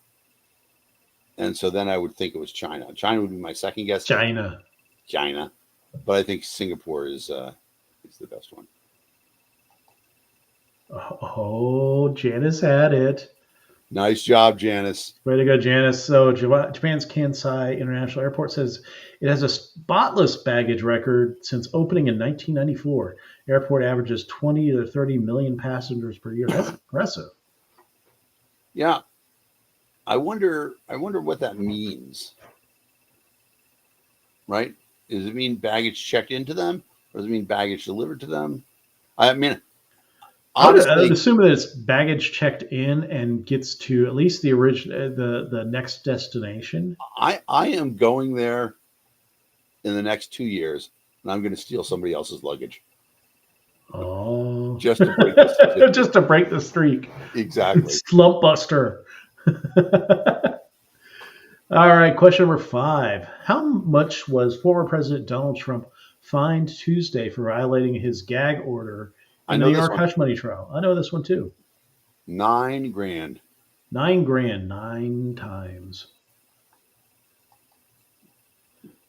and so then I would think it was China. China would be my second guess. China, but I think Singapore is the best one. Oh, Janice had it. Nice job, Janice. Way to go, Janice. So Japan's Kansai International Airport says it has a spotless baggage record since opening in 1994. Airport averages 20 to 30 million passengers per year. That's impressive. Yeah. I wonder what that means. Right? Does it mean baggage checked into them, or does it mean baggage delivered to them? I mean, honestly, I would assume that it's baggage checked in and gets to at least the original, the next destination. I am going there in the next 2 years, and I'm going to steal somebody else's luggage. Oh, just to break the just to break the streak. Exactly. Slump buster. All right, question number 5. How much was former President Donald Trump fined Tuesday for violating his gag order in the New York hush money trial? I know this one too. $9 grand. $9 grand, 9 times.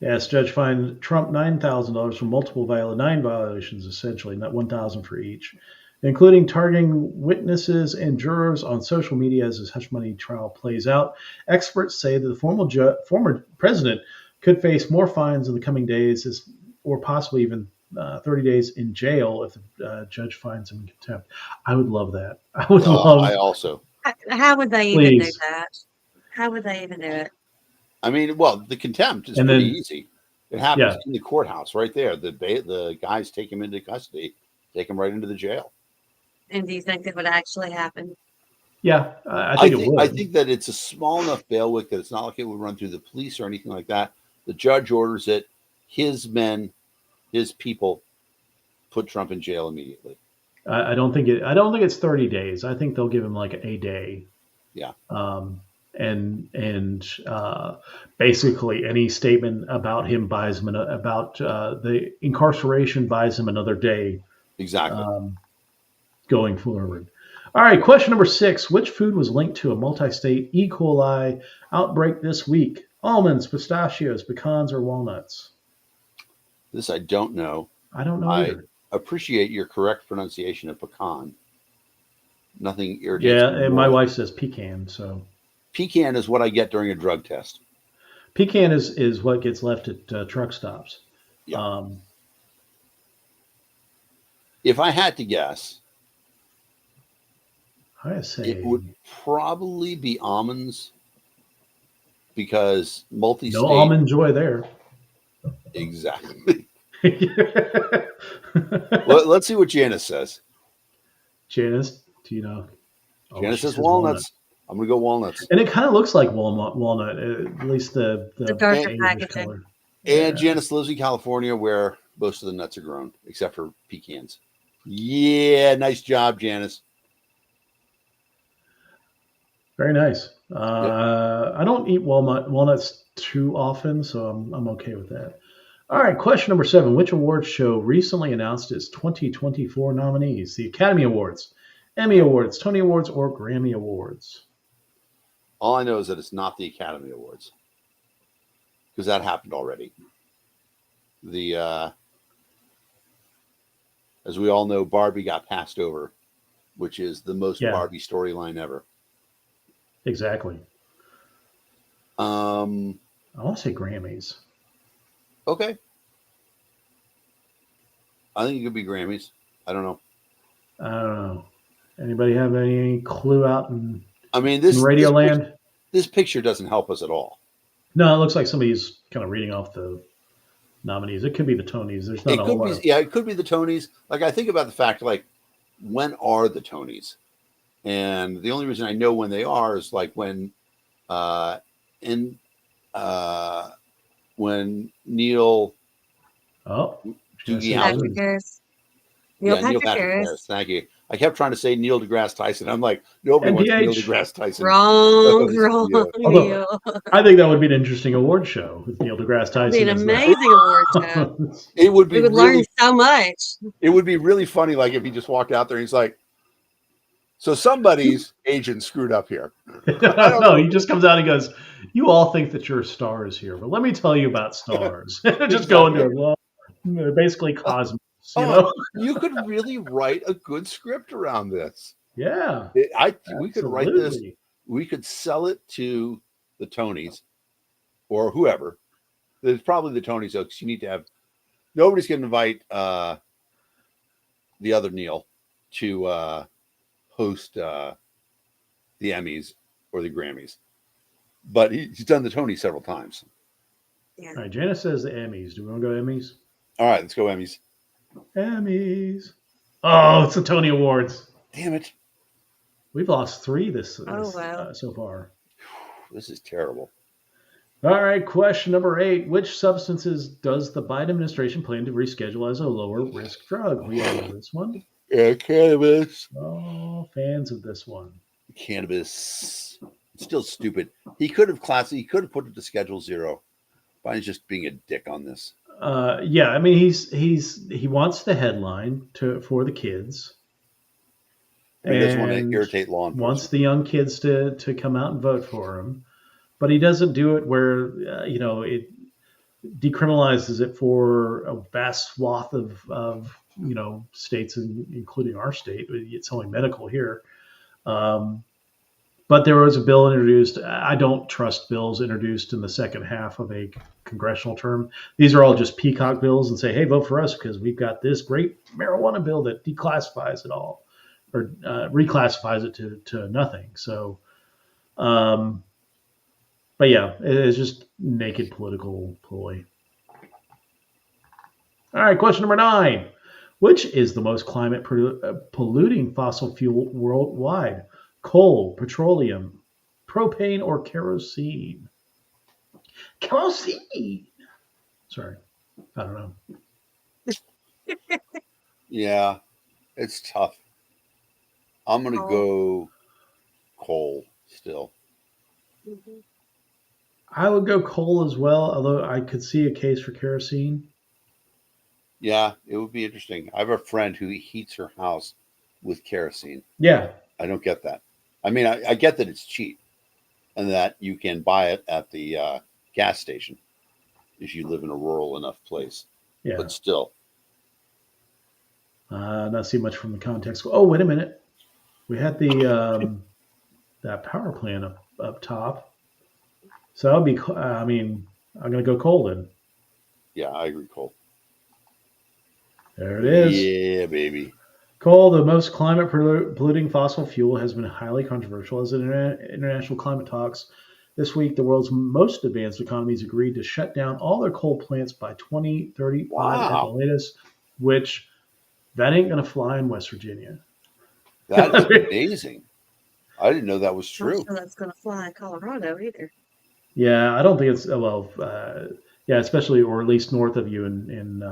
Yes, judge fined Trump $9,000 for multiple 9 violations, essentially, not $1,000 for each, including targeting witnesses and jurors on social media as his hush money trial plays out. Experts say that the former president could face more fines in the coming days, or possibly even 30 days in jail if the judge finds him in contempt. I would love that. I also. How would they even do that? How would they even do it? I mean, well, the contempt is pretty easy. It happens in the courthouse right there. The guys take him into custody, take him right into the jail. And do you think that would actually happen? Yeah, I think it would. I think that it's a small enough bailiwick that it's not like it would run through the police or anything like that. The judge orders it. His men, his people, put Trump in jail immediately. I don't think it. I don't think it's 30 days. I think they'll give him like a day. Yeah. And basically any statement about him buys him about the incarceration buys him another day. Exactly. Going forward. All right, question number 6. Which food was linked to a multi-state E. coli outbreak this week? Almonds, pistachios, pecans, or walnuts? This I don't know. I don't know I either. appreciate your correct pronunciation of pecan. Nothing irritates me Yeah, and my more. wife says pecan, so Pecan is what I get during a drug test. pecan is what gets left at truck stops. Yeah. If I had to guess, I say it would probably be almonds because multi-state. no almond joy there. Exactly. Well, let's see what Janice says. Janice, do you know? Oh, Janice she says says walnuts. I'm going to go walnuts. And it kind of looks like walnut, at least the darker beige packaging. color. And Janice lives in California where most of the nuts are grown, except for pecans. Yeah, nice job, Janice. Very nice. I don't eat walnuts too often, so I'm okay with that. All right, question number 7. Which awards show recently announced its 2024 nominees? The Academy Awards, Emmy Awards, Tony Awards, or Grammy Awards? All I know is that it's not the Academy Awards because that happened already. As we all know, Barbie got passed over, which is the most Barbie storyline ever. Exactly. I want to say Grammys. Okay. I think it could be Grammys. I don't know. I don't know. Anybody have any clue out in this Radio Land? This picture doesn't help us at all. No, it looks like somebody's kind of reading off the nominees. It could be the Tonys. There's not a whole lot. It could be the Tonys. Like I think about the fact, like, when are the Tonys? And the only reason I know when they are is like when Neil Doogie Patrick Harris. Neil Patrick Harris. Thank you. I kept trying to say Neil deGrasse Tyson. I'm like, nobody wants Neil deGrasse Tyson. Wrong. Although, I think that would be an interesting award show with Neil deGrasse Tyson. It would be an amazing award show. It would be. We would learn so much. It would be really funny, like if he just walked out there and he's like, "So somebody's agent screwed up here." No, he just comes out and goes, "You all think that you're stars here, but let me tell you about stars." Just go into it. Well, they're basically cosmos. You could really write a good script around this. Yeah, we could write this. We could sell it to the Tonys or whoever. It's probably the Tonys, though, because you need to have. Nobody's going to invite the other Neil to host the Emmys or the Grammys, but he's done the Tonys several times. Yeah. All right, Janice says the Emmys. Do we want to go Emmys? All right, let's go Emmys. Emmys. Oh, it's the Tony Awards. Damn it. We've lost 3 so far. This is terrible. All right, question number 8. Which substances does the Biden administration plan to reschedule as a lower risk drug? We all know this one. Yeah, cannabis. Oh, fans of this one. Cannabis. It's still stupid. He could have put it to Schedule 0. Biden's just being a dick on this. Yeah, I mean he wants the headline for the kids. He doesn't want to irritate law enforcement. Wants the young kids to come out and vote for him, but he doesn't do it where it decriminalizes it for a vast swath of states, including our state. It's only medical here. But there was a bill introduced. I don't trust bills introduced in the second half of a congressional term. These are all just peacock bills and say, hey, vote for us because we've got this great marijuana bill that declassifies it all or reclassifies it to nothing. So, but yeah, it's just naked political ploy. All right, question number 9. Which is the most climate polluting fossil fuel worldwide? coal, petroleum, propane, or kerosene? Kerosene. Sorry, I don't know. Yeah, it's tough. I'm going to go coal still. Mm-hmm. I would go coal as well, although I could see a case for kerosene. Yeah, it would be interesting. I have a friend who heats her house with kerosene. Yeah. I don't get that. I mean, I get that it's cheap and that you can buy it at the gas station if you live in a rural enough place. Yeah. But still. Not see much from the context. Oh, wait a minute. We had the that power plant up top. So that would be, I mean, I'm going to go coal then. Yeah, I agree, coal. There it is. Yeah, baby. Coal, the most climate polluting fossil fuel, has been highly controversial as international climate talks. This week, the world's most advanced economies agreed to shut down all their coal plants by 2035 at the latest, which that ain't going to fly in West Virginia. That is amazing. I didn't know that was true. I'm not sure that's going to fly in Colorado either. Yeah, I don't think it's, yeah, especially, or at least north of you in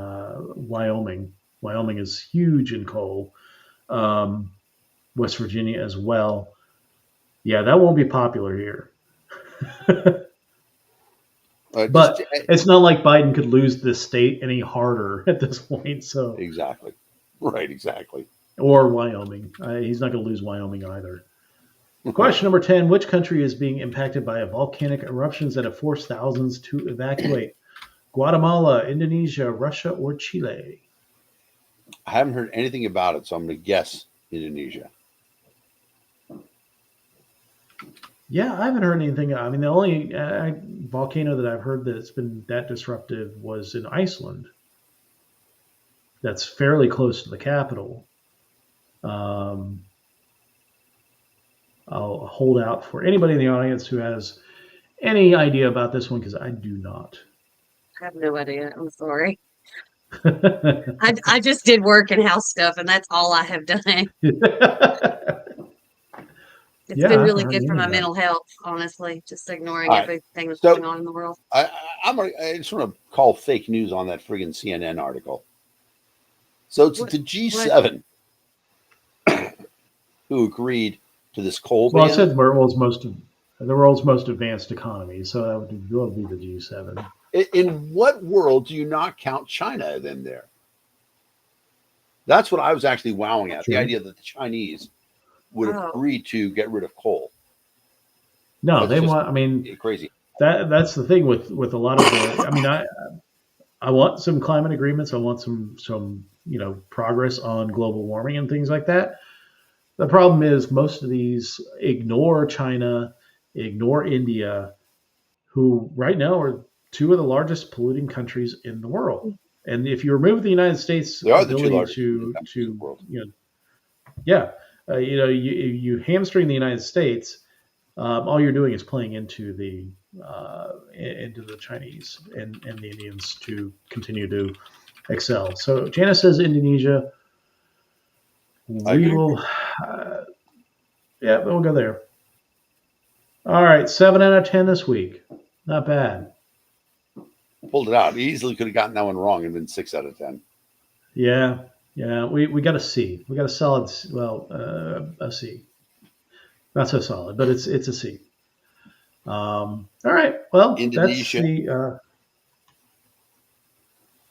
Wyoming. Wyoming is huge in coal. West Virginia as well. Yeah, that won't be popular here. But it's not like Biden could lose this state any harder at this point. So exactly, right, exactly. Or Wyoming. He's not going to lose Wyoming either. Question number 10: which country is being impacted by volcanic eruptions that have forced thousands to evacuate? Guatemala, Indonesia, Russia, or Chile? I haven't heard anything about it, so I'm going to guess Indonesia. Yeah, I haven't heard anything. I mean, the only volcano that I've heard that's been that disruptive was in Iceland. That's fairly close to the capital. I'll hold out for anybody in the audience who has any idea about this one because I do not. I have no idea. I'm sorry. I just did work and house stuff, and that's all I have done. It's been really good for my mental health, honestly, just ignoring everything that's going on in the world. I just want to call fake news on that friggin' CNN article. So it's the G7 who agreed to this coal ban. Well, I said the world's most advanced economy, so that would be the G7. In what world do you not count China then there? That's what I was actually wowing at. The idea that the Chinese would agree to get rid of coal. No, they want. I mean, crazy. That's the thing with a lot of the. I mean, I want some climate agreements. I want some progress on global warming and things like that. The problem is most of these ignore China, ignore India, who right now are two of the largest polluting countries in the world. And if you remove the United States' ability you hamstring the United States, all you're doing is playing into the Chinese and the Indians to continue to excel. So Janice says Indonesia. We'll go there. All right, 7 out of 10 this week. Not bad. Pulled it out. He easily could have gotten that one wrong and been 6 out of 10. Yeah. We got a C. We got a solid, a C. Not so solid, but it's a C. All right. Well, Indonesia.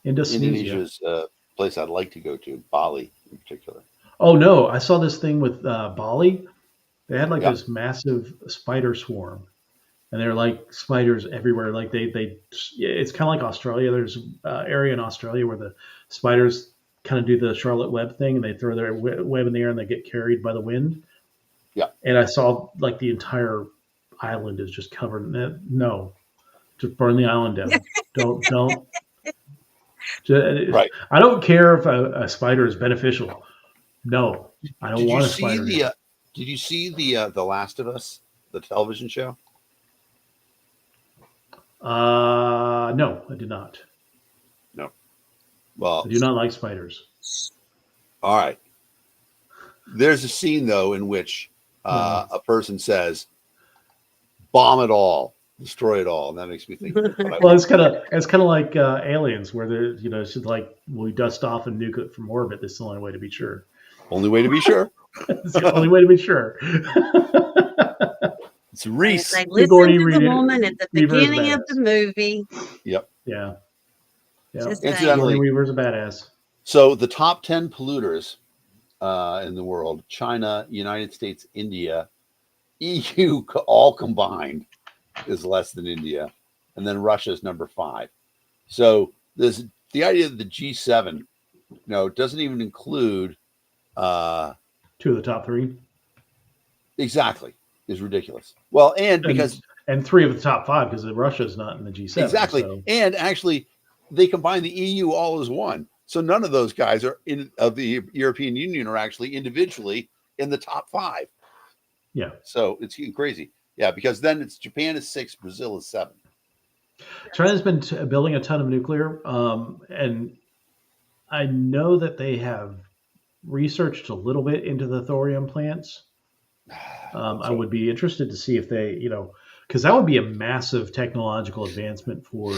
That's the Indonesia's a place I'd like to go to, Bali in particular. Oh no! I saw this thing with Bali. They had this massive spider swarm, and they're like spiders everywhere. Like it's kind of like Australia. There's an area in Australia where the spiders kind of do the Charlotte Web thing, and they throw their web in the air and they get carried by the wind. Yeah. And I saw like the entire island is just covered in it. No, just burn the island down. don't. Right. I don't care if a spider is beneficial. No, I don't want a spider. Did you see the Last of Us, the television show? No, I did not. No. Well, I do not like spiders. All right. There's a scene though in which a person says, "Bomb it all, destroy it all," and that makes me think. Well, it's kind of like aliens, where they're it's just like we dust off and nuke it from orbit. That's the only way to be sure. Only way to be sure. It's the only way to be sure. It's Reese. They listen to the woman at the beginning of the movie. Yep. Yeah. Incidentally, Weaver's a badass. So the top 10 polluters in the world: China, United States, India, EU, all combined is less than India, and then Russia is number 5. So the idea of the G7, doesn't even include 2 of the top 3. Exactly, is ridiculous. Well, and 3 of the top 5 because Russia's not in the G7. Exactly, so. And actually, they combine the EU all as one. So none of those guys of the European Union are actually individually in the top 5. Yeah. So it's crazy. Yeah, because then it's Japan is 6, Brazil is 7. China's been building a ton of nuclear, and I know that they have researched a little bit into the thorium plants. I would be interested to see if they, because that would be a massive technological advancement for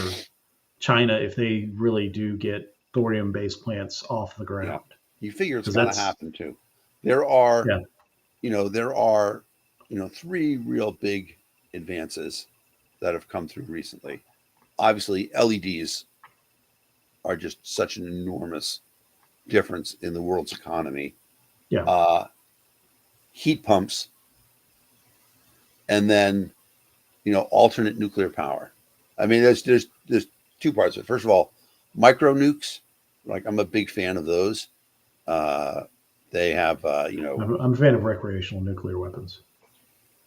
China if they really do get thorium-based plants off the ground. Yeah. You figure it's going to happen too. There are, there are 3 real big advances that have come through recently. Obviously, LEDs are just such an enormous difference in the world's economy. Yeah. Heat pumps, and then alternate nuclear power. I mean, there's 2 parts of it. First of all, micro nukes. Like, I'm a big fan of those. They have I'm a fan of recreational nuclear weapons.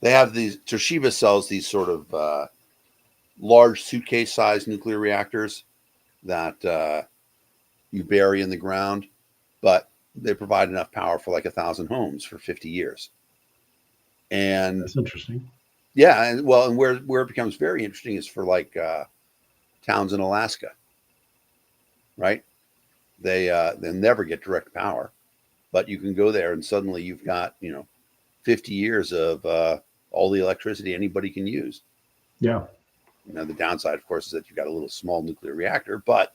They have these. Toshiba sells these sort of large suitcase-sized nuclear reactors that you bury in the ground, but they provide enough power for like 1,000 homes for 50 years. And that's interesting. Yeah, and where it becomes very interesting is for like towns in Alaska, right? They'll never get direct power, but you can go there and suddenly you've got 50 years of all the electricity anybody can use. Yeah. The downside, of course, is that you've got a little small nuclear reactor, but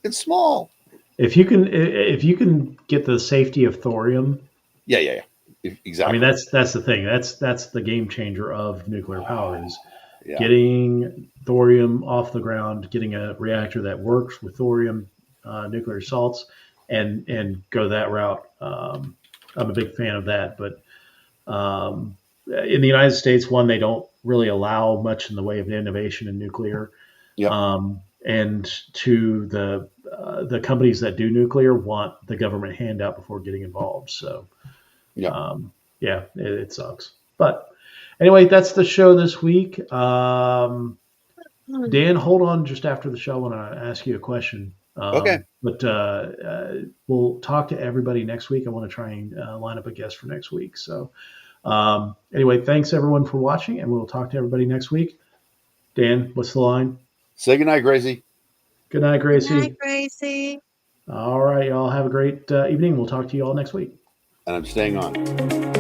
it's small. If you can get the safety of thorium. Yeah. Exactly. I mean, that's the thing. That's the game changer of nuclear power is getting thorium off the ground, getting a reactor that works with thorium nuclear salts, and go that route. I'm a big fan of that, but in the United States, they don't really allow much in the way of innovation in nuclear. Yeah. And to the companies that do nuclear want the government handout before getting involved. So, it sucks. But anyway, that's the show this week. Dan, hold on just after the show. I want to ask you a question. Okay. But we'll talk to everybody next week. I want to try and line up a guest for next week. So anyway, thanks everyone for watching, and we'll talk to everybody next week. Dan, what's the line? Say goodnight, Gracie. Good night, Gracie. Good night, Gracie. All right, y'all have a great evening. We'll talk to you all next week. And I'm staying on.